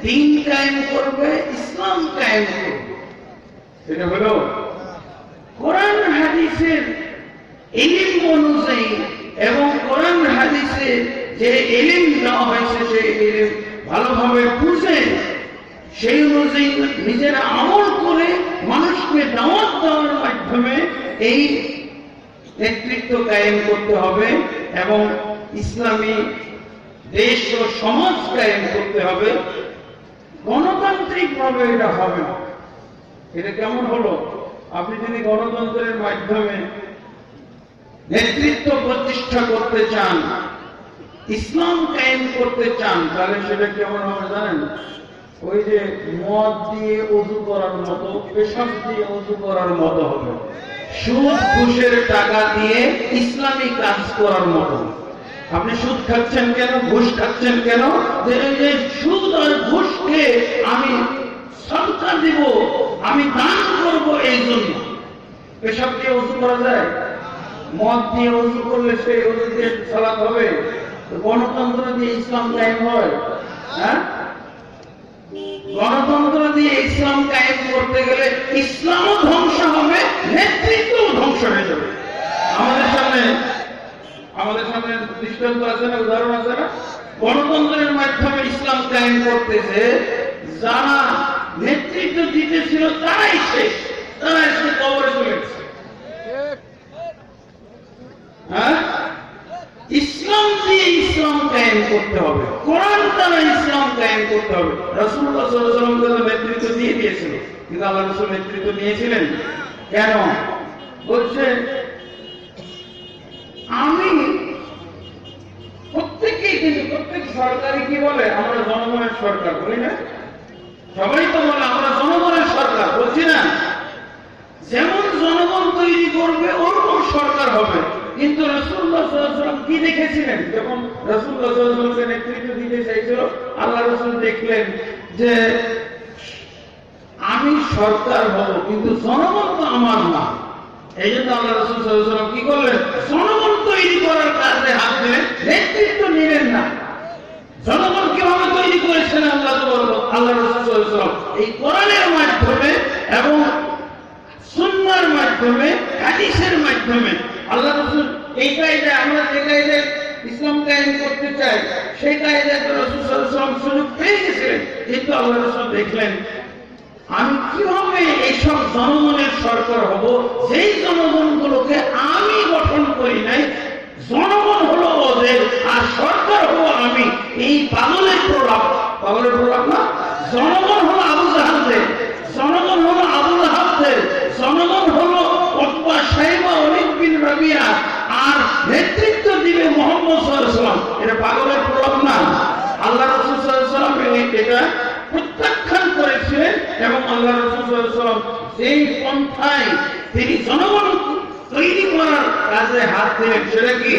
দ্বীন কায়েম করবে, ইসলাম কায়েম করবে। এটা হলো কোরআন হাদিসের ইলম অনুযায়ী এবং কোরআন হাদিসে যে ইলম দেওয়া হয়েছে সেই ইলম ভালোভাবে বুঝে সেই অনুযায়ী নিজেরা আমল করে মানুষকে দাওয়াত দেওয়ার মাধ্যমে এই নেতৃত্ব কায়েম করতে হবে এবং ইসলামী দেশ ও সমাজ কায়েম করতে হবে। গণতান্ত্রিক ভাবে এটা হবে না। এটা কেমন হলো? আপনি যদি গণতন্ত্রের মাধ্যমে নেতৃত্ব প্রতিষ্ঠা করতে চান, ইসলাম কায়েম করতে চান, তাহলে সেটা কেমন হবে জানেন? ওই যে মদ দিয়ে ওযু করার মতো, পেশাব দিয়ে ওযু করার মতো হবে, সুদ ঘুষের টাকা দিয়ে ইসলামী কাজ করার মতো। আপনি সুদ খাচ্ছেন কেন, ঘুষ খাচ্ছেন কেন? যে এই যে সুদ আর ঘুষকে আমি সদকা দিব, আমি দান করব, এই জন্য। পেশাব দিয়ে ওযু করা যায়? মদ দিয়ে ওযু করলে সেই ওযু দিয়ে সালাত হবে? গণতন্ত্র দিয়ে ইসলাম কায়েম হয়? হ্যাঁ, গণতন্ত্র দিয়ে ইসলাম কায়েম করতে গেলে ইসলামও ধ্বংস হবে, নেতৃত্বও ধ্বংস হয়ে যাবে। আমাদের সামনে দৃষ্টান্ত আছে না, উদাহরণ আছে না? গণতন্ত্রের মাধ্যমে ইসলাম কায়েম করতেছে, যারা নেতৃত্ব দিতেছিল তারাই শেষ, তারা এসে কবরে চলে গেছে। হ্যাঁ, ইসলাম দিয়ে ইসলাম কায়েম করতে হবে, কোরআন দ্বারা ইসলাম কায়েম করতে হবে। রাসূলুল্লাহ সাল্লাল্লাহু আলাইহি ওয়াসাল্লাম নেতৃত্ব দিয়ে দিয়েছিল, কিন্তু আল্লাহ রাসূল নেতৃত্ব নিয়েছিলেন কেন? বলছে আমি প্রত্যেকেই, কিন্তু প্রত্যেক সরকারই কি বলে? আমরা জনগণের সরকার, বলি না? সবাই তো বলে আমরা জনগণের সরকার, বলছি না? যেমন জনগণ তৈরি করবে ওরকম সরকার হবে। কিন্তু রাসূলুল্লাহ সাল্লাল্লাহু আলাইহি ওয়াসাল্লাম কি দেখেছিলেন? যখন রাসূলুল্লাহ সাল্লাল্লাহু আলাইহি ওয়াসাল্লামকে নেতৃত্ব দিতে চাইছিল, আল্লাহ রাসূল দেখলেন যে আমি সরকার হব, কিন্তু জনগণ তো আমার না। এই জন্য আল্লাহ রাসূল সাল্লাল্লাহু আলাইহি ওয়াসাল্লাম কি করলেন? জনগণ তৈরি করার কাজে হাত দিলেন, নেতৃত্ব নিলেন না। জনগণ কিভাবে তৈরি করেছেন আল্লাহ রাসূল সাল্লাল্লাহু আলাইহি ওয়াসাল্লাম? এই কোরআনের মাধ্যমে এবং সুন্নাহর মাধ্যমে, হাদিসের মাধ্যমে। আল্লাহ রাসূল এই কায়দায়, আমরা যে কায়দায় ইসলাম কায়েম করতে চাই সেই কায়দায় রাসূল সাল্লাল্লাহু আলাইহি ওয়াসাল্লাম সুযোগ পেয়ে গেছিলেন, কিন্তু আল্লাহ রাসূল দেখলেন আমি কিভাবে এইসব জনগণের সরকার হব, যেই জনগণগুলোকে আমি গঠন করি নাই। জনগণ হলো ওদের আর সরকার হবো আমি। এই পাগলের প্রলাপ, পাগলের প্রলাপ না? জনগণ হলো আবু জাহালদের, জনগণ হলো আবু লাহাবদের, জনগণ হলো উতবা, শাইবা, ওলীদ বিন রাবিয়া, আর নেতৃত্ব দিবে মুহাম্মদ সাল্লাল্লাহু আলাইহি ওয়াসাল্লাম। এটা পাগলের প্রলাপ না? আল্লাহ রাসূল সাল্লাল্লাহু আলাইহি ওয়াসাল্লাম এটা প্রত্যাখ্যান করেছিলেন এবং আল্লাহ রাসূল সাল্লাল্লাহু আলাইহি ওয়াসাল্লাম যেই পন্থায় তিনি জনগণ তৈরি করার কাজে কাঁধে হাত দিলেন, সেটা কি?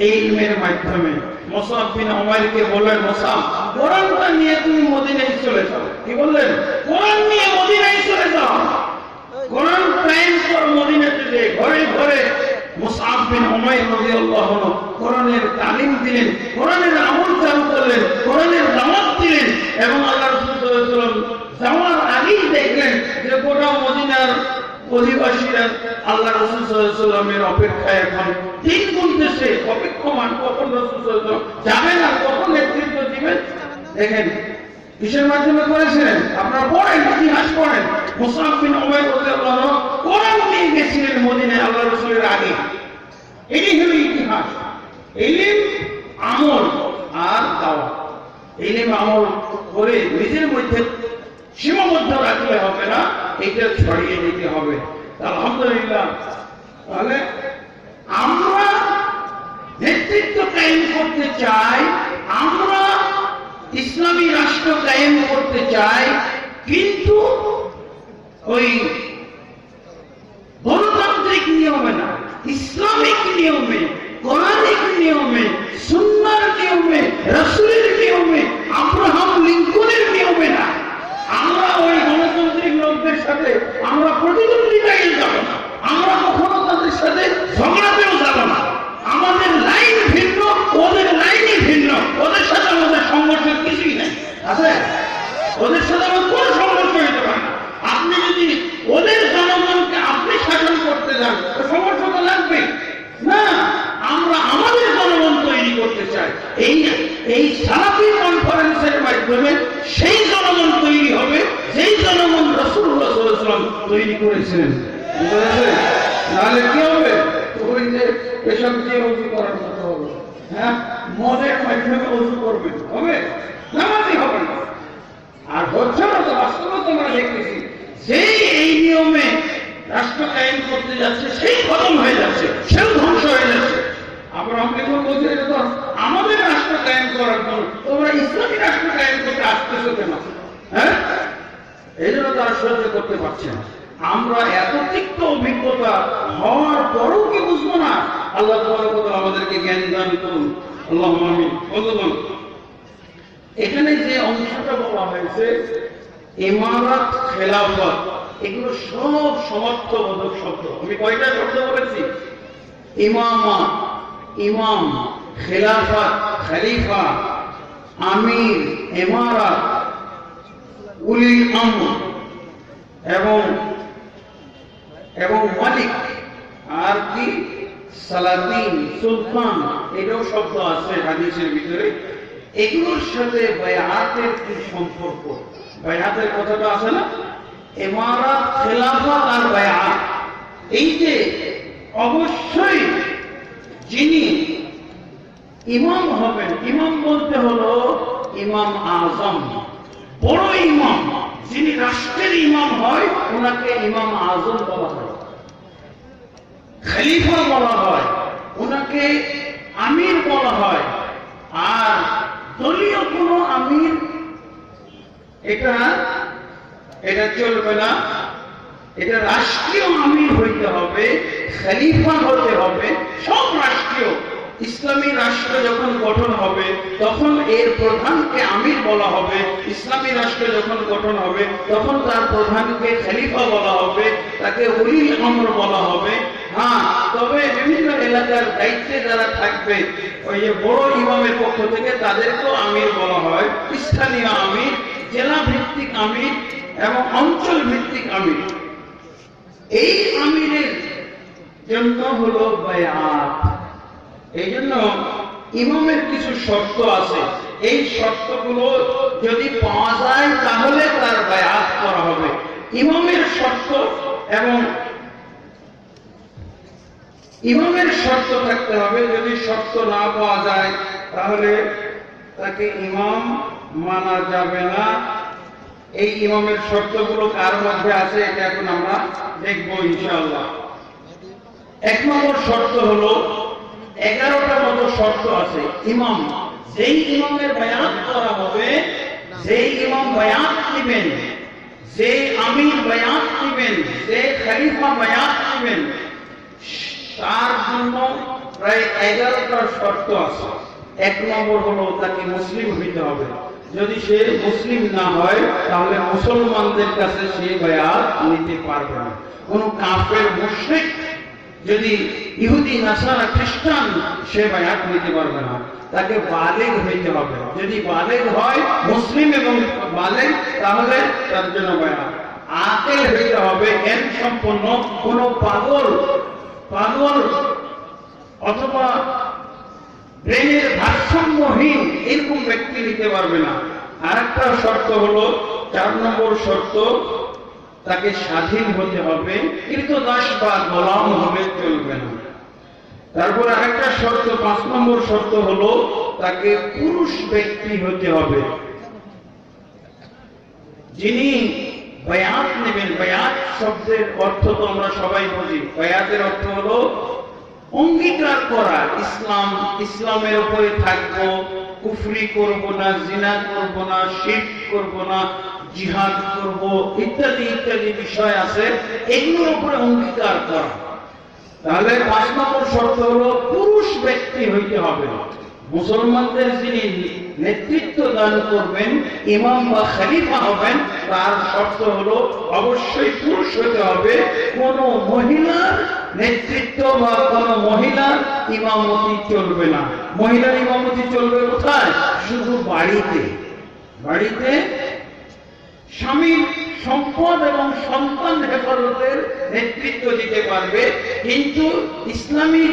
এই ইলমের মাধ্যমে। মুসআব বিন উমাইরকে বললেন, মুসআব, কোরআনটা নিয়ে তুমি মদিনায় চলে যাও। কি বললেন? কোরআন নিয়ে মদিনায় চলে যাও, কোরআন কায়েম করো মদিনাতে। যে ঘরে ঘরে মুসআব বিন উমাইর রাদিয়াল্লাহু আনহু কোরআনের তালিম দিলেন, কোরআনের আমল চালু করলেন, কোরআনের দাওয়াত দিলেন। এবং আল্লাহ রাসূল সাল্লাল্লাহু আলাইহি ওয়াসাল্লাম যাওয়ার আগেই দেখলেন যে গোটা মদিনার অধিবাসীরা আল্লাহ রাসূল সাল্লাল্লাহু আলাইহি ওয়াসাল্লামের অপেক্ষায় এখন দিন গুনতেছে, অপেক্ষমান কখন রাসূল সাল্লাল্লাহু আলাইহি ওয়াসাল্লাম যাবেন আর কখন নেতৃত্ব দিবেন। দেখেন কিসের মাধ্যমে করেছিলেন? আপনারা পড়েন, ইতিহাস পড়েন। মুসআব বিন উমাইর রাদিয়াল্লাহু আনহু কোরআন নিয়ে গেছিলেন মদিনায় আল্লাহ রাসূলের আগে। এটি হলো ইতিহাস। ইলম, আমল আর দাওয়াত। ইলম আমল করে নিজের মধ্যে সীমাবদ্ধ রাখলে হবে না, এটা ছড়িয়ে দিতে হবে। আলহামদুলিল্লাহ, তাহলে আমরা নেতৃত্ব কায়েম করতে চাই, আমরা ইসলামী রাষ্ট্র কায়েম করতে চাই, কিন্তু ওই গণতান্ত্রিক নিয়মে না, ইসলামিক নিয়মে, কোরআনিক নিয়মে, সুন্নাহর নিয়মে, রাসূলের নিয়মে, আব্রাহাম লিঙ্কনের নিয়মে না। আমরা ওই গণতান্ত্রিক লোকদের সাথে আমরা প্রতিদ্বন্দ্বিতায় যাব না, আমরা কখনো তাদের সাথে ঝগড়াতেও যাব না। আমাদের লাইন ভিন্ন, ওদের লাইনই ভিন্ন, ওদের সাথে আমাদের সংঘর্ষের কিছুই নেই। আছে? ওদের সাথে আমার কোনো সংঘর্ষ হইতে পারে না। আপনি যদি ওদের জনগণকে আপনি শাসন করতে যান, সংঘর্ষ তো লাগবে না। আমরা আমাদের জনগণ তৈরি করতে চাই। এই সালাফি কনফারেন্সের মাধ্যমে সেই জনগণ তৈরি হবে, যেই জনগণ রাসূলুল্লাহ সাল্লাল্লাহু আলাইহি ওয়াসাল্লাম তৈরি করেছিলেন। নাহলে কি হবে? ওই যে পেশাব দিয়ে ওযু করার মতো হবে, হ্যাঁ, মদের মাধ্যমে ওযু করবেন, হবে? নামাজই হবে না। আর হচ্ছে না তো, বাস্তবতা আমরা দেখতেছি। যেই এই নিয়মে রাষ্ট্র কায়েম করতে যাচ্ছে, সেই খতম হয়ে যাচ্ছে, সেও ধ্বংস হয়ে যাচ্ছে। আমরা লিঙ্কন বলছি, এটা তো আমাদের রাষ্ট্র কায়েম করার জন্য, তোমরা ইসলামী রাষ্ট্র কায়েম করতে আসতেছো কেন? হ্যাঁ, এই জন্য তারা সহ্য করতে পারছে না। আমরা এত তিক্ত অভিজ্ঞতা হওয়ার পরও কি বুঝবো না? আল্লাহ তাআলা আমাদেরকে জ্ঞান দান করুন, আল্লাহুম্মা আমিন। বন্ধুগণ, এখানে যে অংশটা বলা হয়েছে ইমারত, খেলাফত, এগুলো সব সমর্থবোধক শব্দ। আমি কয়টা শব্দ বলেছি? ইমামা, ইমাম, খেলাফত, খলিফা, আমির, ইমারত, উলিল আমর এবং মালিক, আর কি সালাতিন, সুলতান, এটাও শব্দ আছে হাদিসের ভিতরে। এগুলোর সাথে বায়াতের কি সম্পর্ক? বায়াতের কথাটা আছে না? ইমারত, খেলাফত আর বায়াত, এই যে অবশ্যই যিনি ইমাম হবেন, ইমাম বলতে হলো ইমাম আজম, বড় ইমাম, যিনি রাষ্ট্রের ইমাম হয় ওনাকে ইমাম আজম বলা হয়, খলিফা বলা হয়, ওনাকে আমির বলা হয়। আর দলীয় কোনো আমির এটা চলবে না, এটা রাষ্ট্রীয় আমির হইতে হবে, খলিফা হতে হবে। সব রাষ্ট্রীয় ইসলামী রাষ্ট্র যখন গঠন হবে তখন এর প্রধানকে আমির বলা হবে, ইসলামী রাষ্ট্র যখন গঠন হবে তখন তার প্রধানকে খলিফা বলা হবে, তাকে উলিল আমর বলা হবে। হ্যাঁ, তবে বিভিন্ন এলাকার দায়িত্বে যারা থাকবে, ওই যে বড় ইমামের পক্ষ থেকে তাদেরকেও আমির বলা হয়, স্থানীয় আমির, জেলা ভিত্তিক আমির এবং অঞ্চল ভিত্তিক আমির। এই আমিরের জন্য হলো বায়াত। এই জন্য ইমামের কিছু শর্ত আছে, এই শর্তগুলো যদি পাওয়া যায় তাহলে তার বায়াত করা হবে। ইমামের শর্ত এবং ইমামের শর্ত থাকতে হবে। যদি শর্ত না পাওয়া যায় তাহলে তাকে ইমাম মানা যাবে না। এই ইমামের শর্তগুলো কার মধ্যে আছে এটা এখন আমরা দেখব ইনশাআল্লাহ। এক নম্বর শর্ত হলো, 11টা মতো শর্ত আছে। ইমাম, যেই ইমামের বায়াত করা হবে, যেই ইমাম বায়াত দিবেন, যে আমির বায়াত দিবেন, যে খলিফা বায়াত দিবেন, তার জন্য জন্য প্রায় 11টা শর্ত আছে। 1 নম্বর হলো তাকে মুসলিম হইতে হবে। যদি সে মুসলিম না হয় তাহলে মুসলমানদের কাছে সে বায়াত নিতে পারবে না। কোন কাফের মুশরিক যদি ইহুদি নাসারা খ্রিস্টান, সে বায়াত নিতে পারবে না। তাকে বালেগ হইতে হবে। যদি বালেগ হয়, মুসলিম এবং বালেগ, তাহলে তার জন্য বায়াত। আকেল হইতে হবে, জ্ঞান সম্পন্ন। কোন পাগল অথবা ব্রেনের ভারসাম্যহীন এরকম ব্যক্তি নিতে পারবে না। আরেকটা শর্ত হলো, 4 নম্বর শর্ত, তাকে স্বাধীন হতে হবে, কৃতদাস বা গোলাম হলে চলবে না। তারপর আরেকটা শর্ত, 5 নম্বর শর্ত হলো তাকে পুরুষ ব্যক্তি হতে হবে। যিনি বায়াত নেবেন, বায়াত শব্দের অর্থ তো আমরা সবাই বুঝি। বায়াতের অর্থ হলো অঙ্গীকার করা, ইসলামের উপরে থাকবো, কুফরি করব না, জিনা করব না, শিরক করব না, জিহাদ করব, ইত্যাদি ইত্যাদি বিষয় আছে, এগুলোর উপরে অঙ্গীকার করা। তাহলে 5 নম্বর শর্ত হলো পুরুষ ব্যক্তি হইতে হবে। মুসলমানদের যিনি নেতৃত্ব দান করবেন, ইমাম বা খলিফা হবেন, তার শর্ত হলো অবশ্যই পুরুষ হতে হবে। কোন মহিলার নেতৃত্ব বা কোন মহিলার ইমামতি চলবে না। মহিলার ইমামতি চলবে কোথায়? শুধু বাড়িতে। বাড়িতে স্বামীর সম্পদ এবং সন্তান হেফাজতের নেতৃত্ব দিতে পারবে, কিন্তু ইসলামী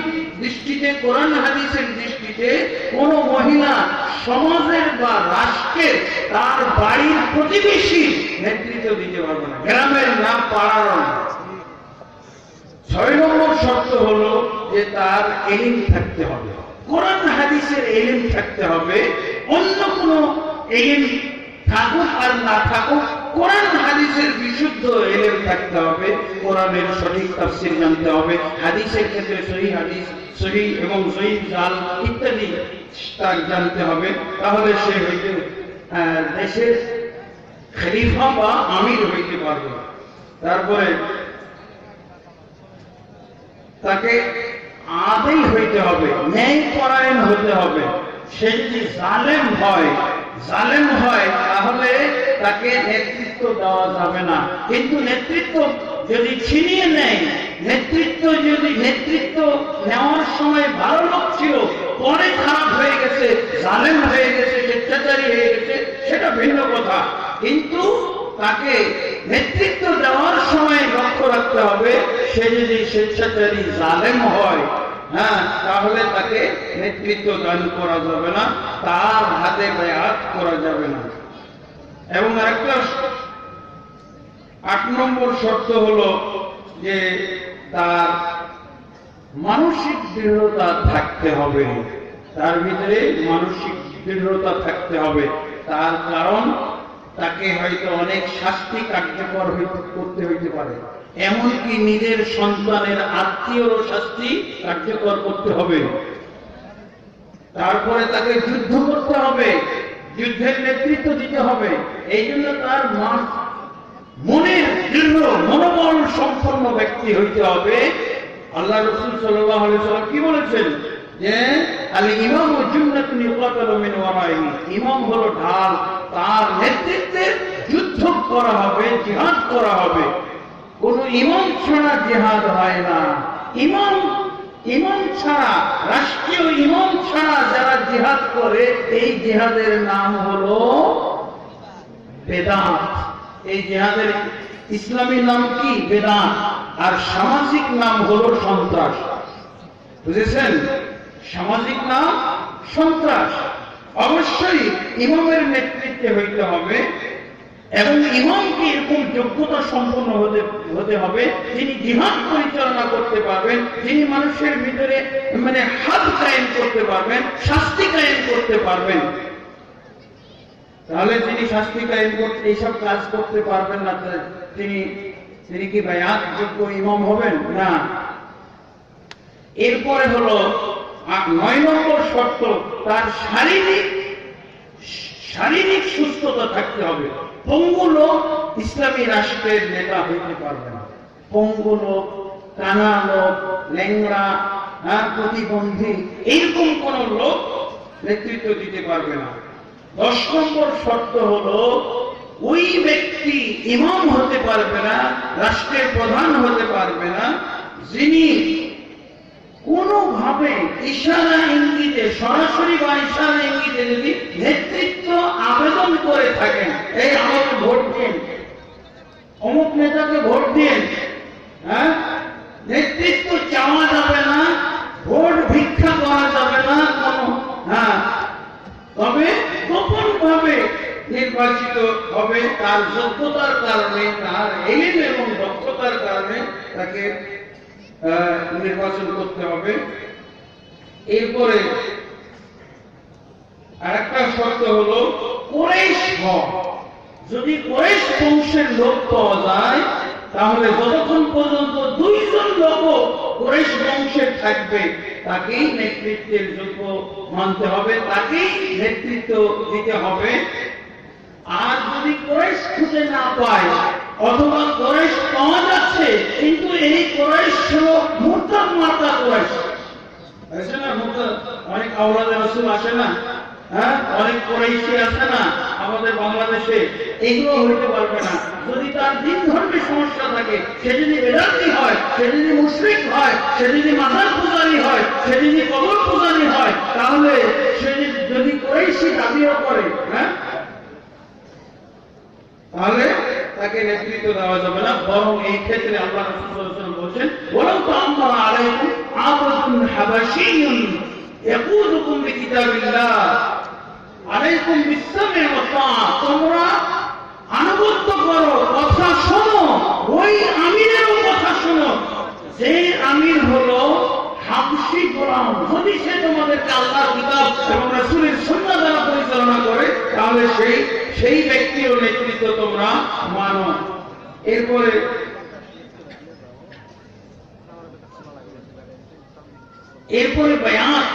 দৃষ্টিতে, কোরআন হাদিসের দৃষ্টিতে কোন মহিলা সমাজের বা রাষ্ট্রের তার বাড়ির প্রতিবেশী নেতৃত্ব দিতে পারবে না, গ্রামের না, পাড়ার না। 6 নম্বর শর্ত হলো যে তার ইলম থাকতে হবে, কোরআন হাদিসের ইলম থাকতে হবে। অন্য কোন ইলম থাকুক আর না থাকুক, কোরআন হাদিসের বিশুদ্ধ ইলম থাকতে হবে। কোরআনের সঠিক তাফসীর জানতে হবে, হাদিসের ক্ষেত্রে সহিহ হাদিস, সহিহ এবং সহিহ জাল ইত্যাদি তার জানতে হবে। তাহলে সে হইতে দেশের খলিফা বা আমির হইতে পারবে। তারপরে তাকে আদিল হইতে হবে, ন্যায়পরায়ণ হতে হবে। সে যদি জালেম হয় তাহলে তাকে নেতৃত্ব দেওয়া যাবে না। কিন্তু নেতৃত্ব যদি ছিনিয়ে নেয়, নেতৃত্ব নেওয়ার সময় ভালো লোক ছিল, পরে খারাপ হয়ে গেছে, জালেম হয়ে গেছে, স্বেচ্ছাচারী হয়ে গেছে, সেটা ভিন্ন কথা। কিন্তু তাকে নেতৃত্ব দেওয়ার সময় লক্ষ্য রাখতে হবে, সে যদি স্বেচ্ছাচারী জালেম হয়, তাহলে তাকে নেতৃত্ব দান করা যাবে না, তার হাতে বায়াত করা যাবে না। এবং আরেকটা 8 নম্বর শর্ত হলো যে তার মানসিক দৃঢ়তা থাকতে হবে। তার ভিতরে মানসিক দৃঢ়তা থাকতে হবে। তার কারণ তাকে হয়তো অনেক শাস্তি কার্যকর করতে হইতে পারে, এমনকি নিজের সন্তানের আত্মীয়রও শাস্তি কার্যকর করতে হবে। তারপরে তাকে যুদ্ধ করতে হবে, যুদ্ধের নেতৃত্ব দিতে হবে। এই জন্য তার মনের দৃঢ় মনোবল সম্পন্ন ব্যক্তি হইতে হবে। আল্লাহ রাসূল সাল্লাল্লাহু আলাইহি ওয়াসাল্লাম কি বলেছেন যে আল ইমামু জুন্নাতুন ইউকাতালু মিন ওয়ারাইহি, ইমাম হলো ঢাল, তার নেতৃত্বে যুদ্ধ করা হবে, জিহাদ করা হবে। কোন ইমাম ছাড়া জিহাদ হয় না। ইমাম ছাড়া, রাষ্ট্রীয় ইমাম ছাড়া যারা জিহাদ করে, এই জিহাদের নাম হলো বেদাত। এই জিহাদের ইসলামী নাম কি? বেদাত। আর সামাজিক নাম হলো সন্ত্রাস। বুঝেছেন? সামাজিক নাম সন্ত্রাস। অবশ্যই ইমামের নেতৃত্বে হইতে হবে, এবং ইমামকে এরকম যোগ্যতা সম্পন্ন হতে হবে যিনি জিহাদ পরিচালনা করতে পারবেন, যিনি মানুষের ভিতরে হাদ কায়েম করতে পারবেন, শাস্তি কায়েম করতে পারবেন। তাহলে যিনি শাস্তি কায়েম করতে, এইসব কাজ করতে পারবেন না, তিনি কি বায়াত যোগ্য ইমাম হবেন না। এরপরে হলো 9 নম্বর শর্ত, তার শারীরিক সুস্থতা থাকতে হবে। পঙ্গু লোক ইসলামী রাষ্ট্রের নেতা হইতে পারবে না। পঙ্গু লোক, কানা লোক, ল্যাংড়া, প্রতিবন্ধী, এইরকম কোন লোক নেতৃত্ব দিতে পারবে না। 10 নম্বর শর্ত হলো ওই ব্যক্তি ইমাম হতে পারবে না, রাষ্ট্রের প্রধান হতে পারবে না, যিনি কোনোভাবে ইশারা ইঙ্গিতে, সরাসরি বা ইশারা ইঙ্গিতে যদি নেতৃত্ব আবেদন করে থাকেন, এই আমাকে ভোট দিন, অমুক নেতাকে ভোট দিন, নেতৃত্ব চাওয়া যাবে না, ভোট ভিক্ষা করা যাবে না তবে গোপন ভাবে নির্বাচিত হবে, তার যোগ্যতার কারণে, তার এলিম এবং দক্ষতার কারণে তাকে নির্বাচন করতে হবে। এরপরে আরেকটা শর্ত হলো কুরাইশ হওয়া। যদি কুরাইশ বংশের লোক পাওয়া যায়, তাহলে যতক্ষণ পর্যন্ত 2 জন লোক কুরাইশ বংশের থাকবে, তাকেই নেতৃত্বের যোগ্য মানতে হবে, তাকেই নেতৃত্ব দিতে হবে। আর যদি কুরাইশ খুঁজে না পায়, অথবা কুরাইশ পাওয়া যাচ্ছে কিন্তু এই কুরাইশ হলো মুরতাদ মার্কা কুরাইশ, আছে না মুরতাদ, অনেক আওলাদে রাসূল আসে না, অনেক কুরাইশি আছে না আমাদের বাংলাদেশে, এগুলো হইতে পারবে না। যদি তার দিন ধর্মের সমস্যা থাকে, সে যদি বেদাতি হয়, সে যদি মুশরিক হয়, সে যদি মাজার পূজারী হয়, সে যদি কবর পূজারী হয়, তাহলে সে যদি কুরাইশি দাবিও করে, তাহলে তাকে নেতৃত্ব দেওয়া যাবে না। বরং এই ক্ষেত্রে আল্লাহ রাসূল সাল্লাল্লাহু আলাইহি ওয়াসাল্লাম বলেন, ওয়ালাউ তাআম্মারা আলাইকুম আবদুন হাবাশিয়্যুন ইয়াকুদুকুম বিকিতাবিল্লাহ আলাইকুম বিসসামি ওয়া তাআ, তোমরা আনুগত্য করো, কথা শোনো, ওই আমিরেরও কথা শোনো, যে আমির হলো হাবশী গোলাম। যদি সে তোমাদেরকে আল্লাহর কিতাব এবং রাসূলের সুন্নাহ দ্বারা পরিচালনা করে, তাহলে সেই ব্যক্তির নেতৃত্ব তোমরা মানো। এরপরে বায়াত।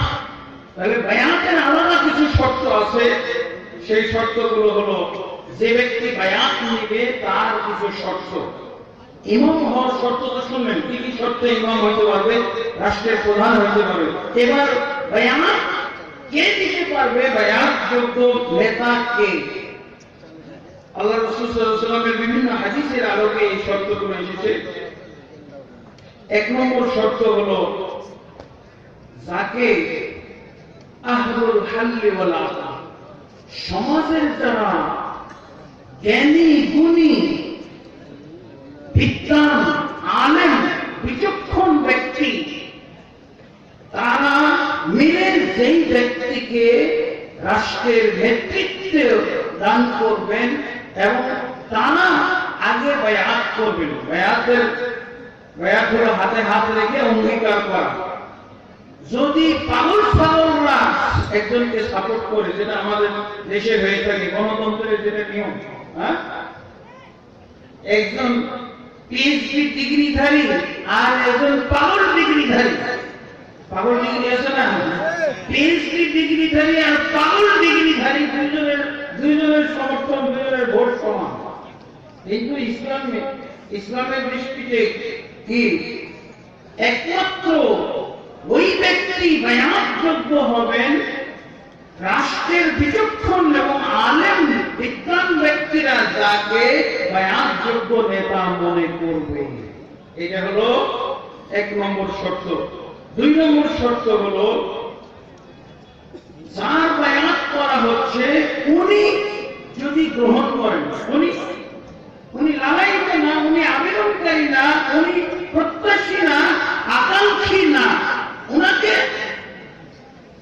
তাহলে বায়াতের আলাদা কিছু শর্ত আছে। সেই শর্তগুলো হলো, যে ব্যক্তি বায়াত নিবে তার কিছু শর্ত। ইমাম হওয়ার শর্ত তো শুনলেন, কি কি শর্তে ইমাম হতে পারবে, রাষ্ট্রের প্রধান হতে পারবে। এবার বায়াত কে দিতে পারবে, বায়াত যোগ্য নেতা কে? আল্লাহ রাসূল সাল্লাল্লাহু আলাইহি ওয়াসাল্লামের বিভিন্ন হাদিসের আলোকে এই শর্তগুলো এসেছে। 1 নম্বর শর্ত হলো, যাকে আহলুল হাল্লি ওয়াল আকদ, সমাজের যারা জ্ঞানী, গুণী, বিদ্বান, আলেম, বিচক্ষণ ব্যক্তি, তারা মিলে যেই ব্যক্তিকে রাষ্ট্রের নেতৃত্ব দান করবেন এবং তারা আগে বায়াত করবেন। বায়াত হলো হাতে হাত রেখে অঙ্গীকার করা। যদি পাগলরা একজনকে সাপোর্ট করে, যেটা আমাদের দেশে হয়ে থাকে, গণতন্ত্রের যেটা নিয়ম, একজন পিএইচডি ডিগ্রিধারী আর একজন পাগল ডিগ্রিধারী, পাগল ডিগ্রি আছে না, পিএইচডি ডিগ্রিধারী আর পাগল ডিগ্রিধারী, দুইজনের সমর্থন, দুইজনের ভোট সমান। কিন্তু ইসলামের দৃষ্টিতে কি একমাত্র ওই ব্যক্তি বায়াত যোগ্য হবেন রাষ্ট্রের বিচক্ষণ এবং আলেম, বিদ্বান ব্যক্তিরা যাকে বায়াত যোগ্য নেতা মনে করবে। এটা হলো 1 নম্বর শর্ত। 2 নম্বর শর্ত হলো, যার বায়াত করা হচ্ছে উনি যদি গ্রহণ করেন, উনি লালায়িত না, উনি আবেদনকারী না, উনি প্রত্যাশী না, আকাঙ্ক্ষী না, উনাকে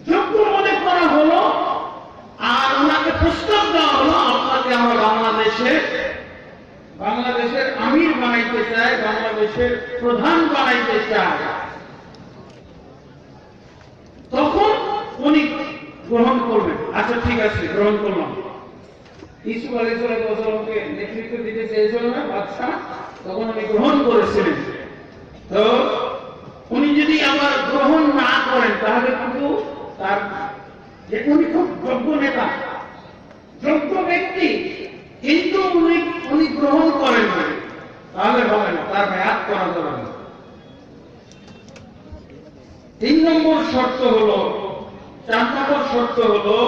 যোগ্য মনে করা হলো আর উনাকে প্রস্তাব দেওয়া হলো, আপনাকে আমরা বাংলাদেশের আমির বানাইতে চাই, বাংলাদেশের প্রধান বানাইতে চাই, তখন উনি গ্রহণ করবেন। আচ্ছা ঠিক আছে, গ্রহণ করলাম। ইউসুফ আলাইহিস সালামকে নেতৃত্ব দিতে চেয়েছিল না বাদশা, তখন উনি গ্রহণ করেছিলেন। তো উনি যদি আবার গ্রহণ না করেন, তাহলে কিন্তু তার যে উনি খুব যোগ্য নেতা, যোগ্য ব্যক্তি, কিন্তু উনি গ্রহণ করেন না, তাহলে হবে না, তার বায়াত করা যাবে না। তিন নম্বর শর্ত হলো, 4 নম্বর শর্ত হলো,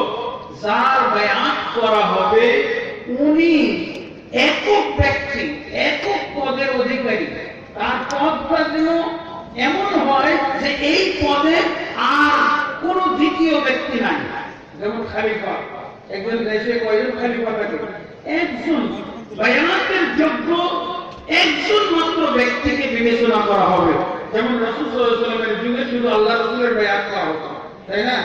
যার বায়াত করা হবে উনি একক ব্যক্তি, একক পদের অধিকারী। তার পদটা যেন এমন হয় যে এই পদে আর কোন দ্বিতীয় ব্যক্তি নাই। যেমন খলিফা, একজন দেশে কয়জন খলিফা থাকে? একজন। বায়াতের যোগ্য একজন মাত্র ব্যক্তিকে বিবেচনা করা হবে। যেমন রাসূল সাল্লাল্লাহু আলাইহি ওয়াসাল্লামের যুগে শুধু আল্লাহ রাসূলের বায়াত করা হতো, তাই না?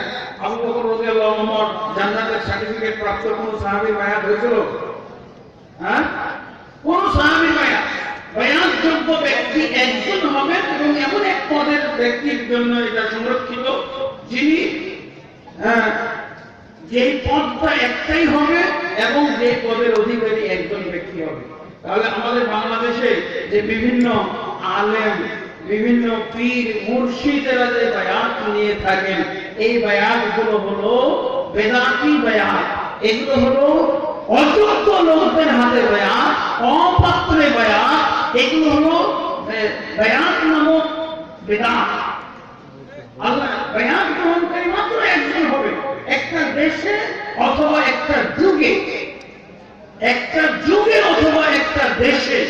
আবু বকর রাদিয়াল্লাহু আনহু জান্নাতের সার্টিফিকেট প্রাপ্ত কোন সাহাবীর বায়াত হয়েছিল? হ্যাঁ, কোন সাহাবীর বায়াত যোগ্য ব্যক্তি একজন হবে এবং এমন এক পদের ব্যক্তির জন্য এটা সংরক্ষিত যিনি যে পদটা একটাই হবে এবং যে পদের অধিকারী একজন ব্যক্তি হবে। তাহলে আমাদের বাংলাদেশে যে বিভিন্ন আলেম, বিভিন্ন পীর মুর্শিদেরা যে বায়াত নিয়ে থাকেন, এই বায়াতগুলো হলো বেদাতি বায়াত। এগুলো হলো অযোগ্য লোকদের হাতে বায়াত, অপাত্রে বায়াত। এগুলো হলো বায়াত নামক বেদাত। আল্লাহ বায়াত গ্রহণকারী মাত্র একজন হবে একটা দেশে অথবা একটা যুগে, অথবা একটা দেশে।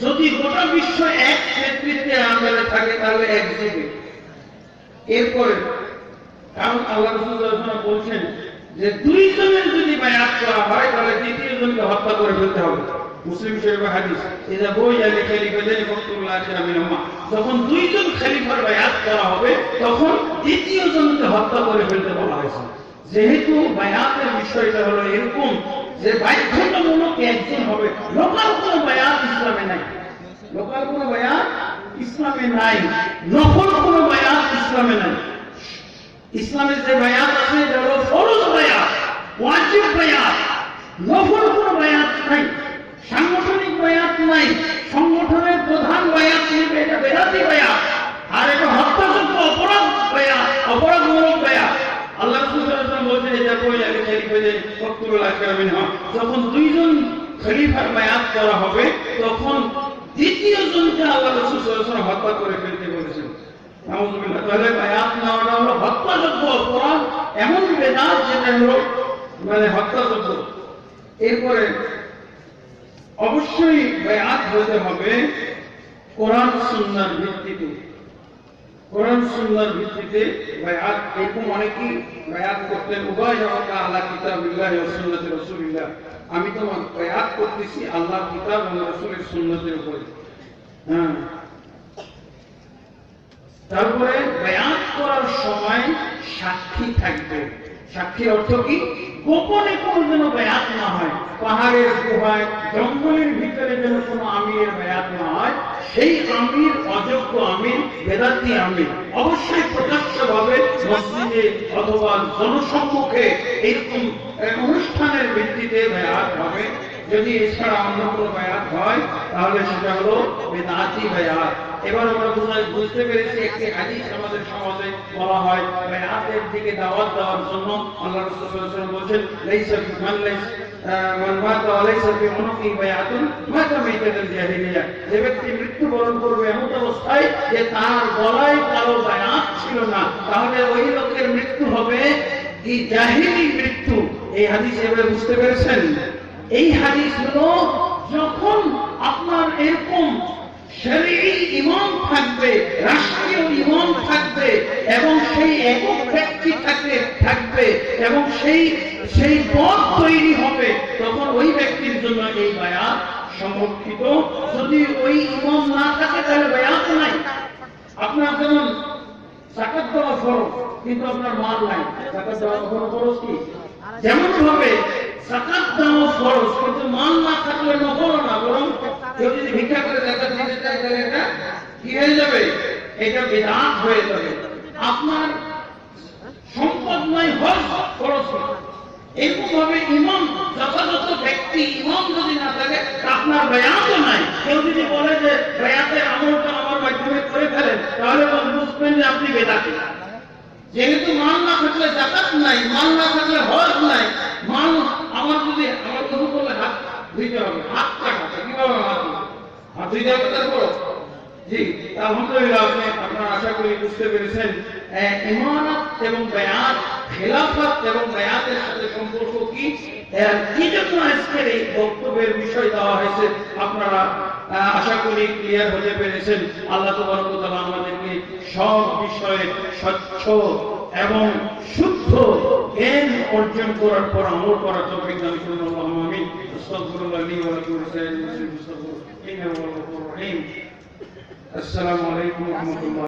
যদি গোটা বিশ্ব এক নেতৃত্বের আন্ডারে থাকে তাহলে এক যুগে। এরপরে কারণ আল্লাহ রাসূল সাল্লাল্লাহু আলাইহি ওয়াসাল্লাম বলছেন যে দুইজনের যদি বায়াত করা হয় তাহলে তৃতীয় জনকে হত্যা করে ফেলতে হবে। মুসলিম শরীফের হাদিস, ইযা বুইয়া লিখালিফাতাইনি ফাকতুল্লাহ আশরা মিনহুমা। যখন দুইজন খলিফার বায়াত করা হবে তখন তৃতীয় জনকে হত্যা করে ফেলতে বলা হয়েছে। যেহেতু বায়াতের বিষয়টা হলো এরকম যে বাধ্যতামূলক একজন হবে, লোকাল কোনো বায়াত ইসলামে নাই, লোকাল কোনো বায়াত ইসলামে নাই, নফল কোনো বায়াত ইসলামে নাই। ইসলামের যে বায়াত আছে এটা হলো ফরজ বায়াত, ওয়াজিব বায়াত, নফল কোনো বায়াত নাই, সাংগঠনিক বায়াত নাই। সংগঠনের প্রধান বায়াত নেবে, এটা বেদাতি বায়াত। আর এটা হত্যাযোগ্য অপরাধ বায়াত, অপরাধমূলক বায়াত। আল্লাহ রাসূল সাল্লাল্লাহু আলাইহি ওয়াসাল্লাম বলেছেন এটা বইয়া লিখালিফাতাইনি ফাকতুল্লাহ আশরা মিনহুমা। যখন দুইজন খলিফার বায়াত করা হবে তখন দ্বিতীয় জনকে আল্লাহ রাসূল সাল্লাল্লাহু আলাইহি ওয়াসাল্লাম হত্যা করে ফেলতে বলেছেন। নাউযুবিল্লাহ। তাহলে বায়াত নেওয়াটা হলো হত্যাযোগ্য অপরাধ, এমন বেদাত যেটা হলো হত্যাযোগ্য। এরপরে অবশ্যই বায়াত হতে হবে কোরআন সুন্নাহর ভিত্তিতে। কোরআন সুন্নাহর ভিত্তিতে বায়াত। এরকম অনেকেই বায়াত করতেন, উবাইয়াকা আলা কিতাবিল্লাহি ওয়া সুন্নতি রাসূলিল্লাহ। আমি তোমার বায়াত করতেছি আল্লাহর কিতাব এবং রাসূলের সুন্নতের উপরে। হ্যাঁ, তারপরে বায়াত করার সময় সাক্ষী থাকবে। সাক্ষীর অর্থ কি? গোপনে কোনো যেন বায়াত না হয়, পাহাড়ের গুহায় জঙ্গলের ভিতরে যেন কোনো আমিরের বায়াত না হয়। সেই আমির অযোগ্য আমির, বেদাতি আমির। অবশ্যই প্রকাশ্যভাবে মসজিদে অথবা জনসম্মুখে এরকম অনুষ্ঠানের ভিত্তিতে বায়াত হবে। যদি এছাড়া অন্য কোনো বায়াত হয় তাহলে সেটা হলো বেদাতি বায়াত। এবার আমরা বুঝতে পেরেছি একটি হাদিস আমাদের সমাজে বলা হয় বায়াতের দিকে দাওয়াত দেওয়ার জন্য। আল্লাহ রাসূল সাল্লাল্লাহু আলাইহি ওয়াসাল্লাম বলেছেন লাইসা মান মাতা ওয়া লাইসা ফি উনুকি বায়াতুন মাতা মাইতাতুল জাহিলিয়া। যে ব্যক্তি মৃত্যুবরণ করবে এমন অবস্থায় যে তার গলায় কারো বায়াত ছিল না, তাহলে ওই লোকের মৃত্যু হবে কি জাহিলি মৃত্যু। এই হাদিস এবারে বুঝতে পেরেছেন? এই হাদিস হলো যখন আপনার এরকম শরঈ ইমাম থাকবে, রাষ্ট্রীয় ইমাম থাকবে এবং সেই একক ব্যক্তি থাকবে এবং সেই পদ তৈরি হবে, তখন ওই ব্যক্তির জন্য এই বায়াত সংরক্ষিত। যদি ওই ইমাম না থাকে তাহলে বায়াত নাই। আপনার যেমন যাকাত দেওয়া ফরজ কিন্তু আপনার মাল নাই, যাকাত দেওয়া কখনো ফরজ কি? যেমন ভাবে যাকাত দেওয়া ফরজ কিন্তু মাল না থাকলে নফল না, বরং কেউ যদি ভিক্ষা করে যাকাত দিতে চায় তাহলে এটা কি হয়ে যাবে? এটা বিদআত হয়ে যাবে। আপনার সম্পদ নাই, হজ ফরজ না। এরকম ভাবে ইমাম, যথাযথ ব্যক্তি ইমাম যদি না থাকে আপনার বায়াতও নাই। কেউ যদি বলে যে বায়াতের আমলটা আমার মাধ্যমে করে ফেলেন তাহলে বুঝবেন যে আপনি বেদাতি। যেহেতু মাল না থাকলে যাকাত নাই, মাল না থাকলে হজ নাই। মাল আমার যদি আমার কিছু করলে হাত ধুইতে হবে, হাত কাটা কিভাবে হাত ধুইতে হবে? তারপর জি, আলহামদুলিল্লাহ আপনারা আশা করি বুঝতে পেরেছেন ইমানত এবং বায়াত, খেলাফত এবং বায়াতের সাথে সম্পর্ক কি, কি জন্য আজকের এই বক্তব্যের বিষয় দেওয়া হয়েছে আপনারা আশা করি ক্লিয়ার হতে পেরেছেন। আল্লাহ তাবারক ওয়া তাআলা আমাদেরকে সব বিষয়ে স্বচ্ছ এবং শুদ্ধ জ্ঞান অর্জন করার পর আমল করার তৌফিক দান করুন। আল্লাহুম্মা আমিন। আস্তাগফিরুল্লাহ লি ওয়া লাকুম ওয়া লিসাইরিল মুসলিমিন। ইন্নাহু হুয়াল গফুরুর রহিম। আসসালামু আলাইকুম ওয়া রাহমাতুল্লাহ।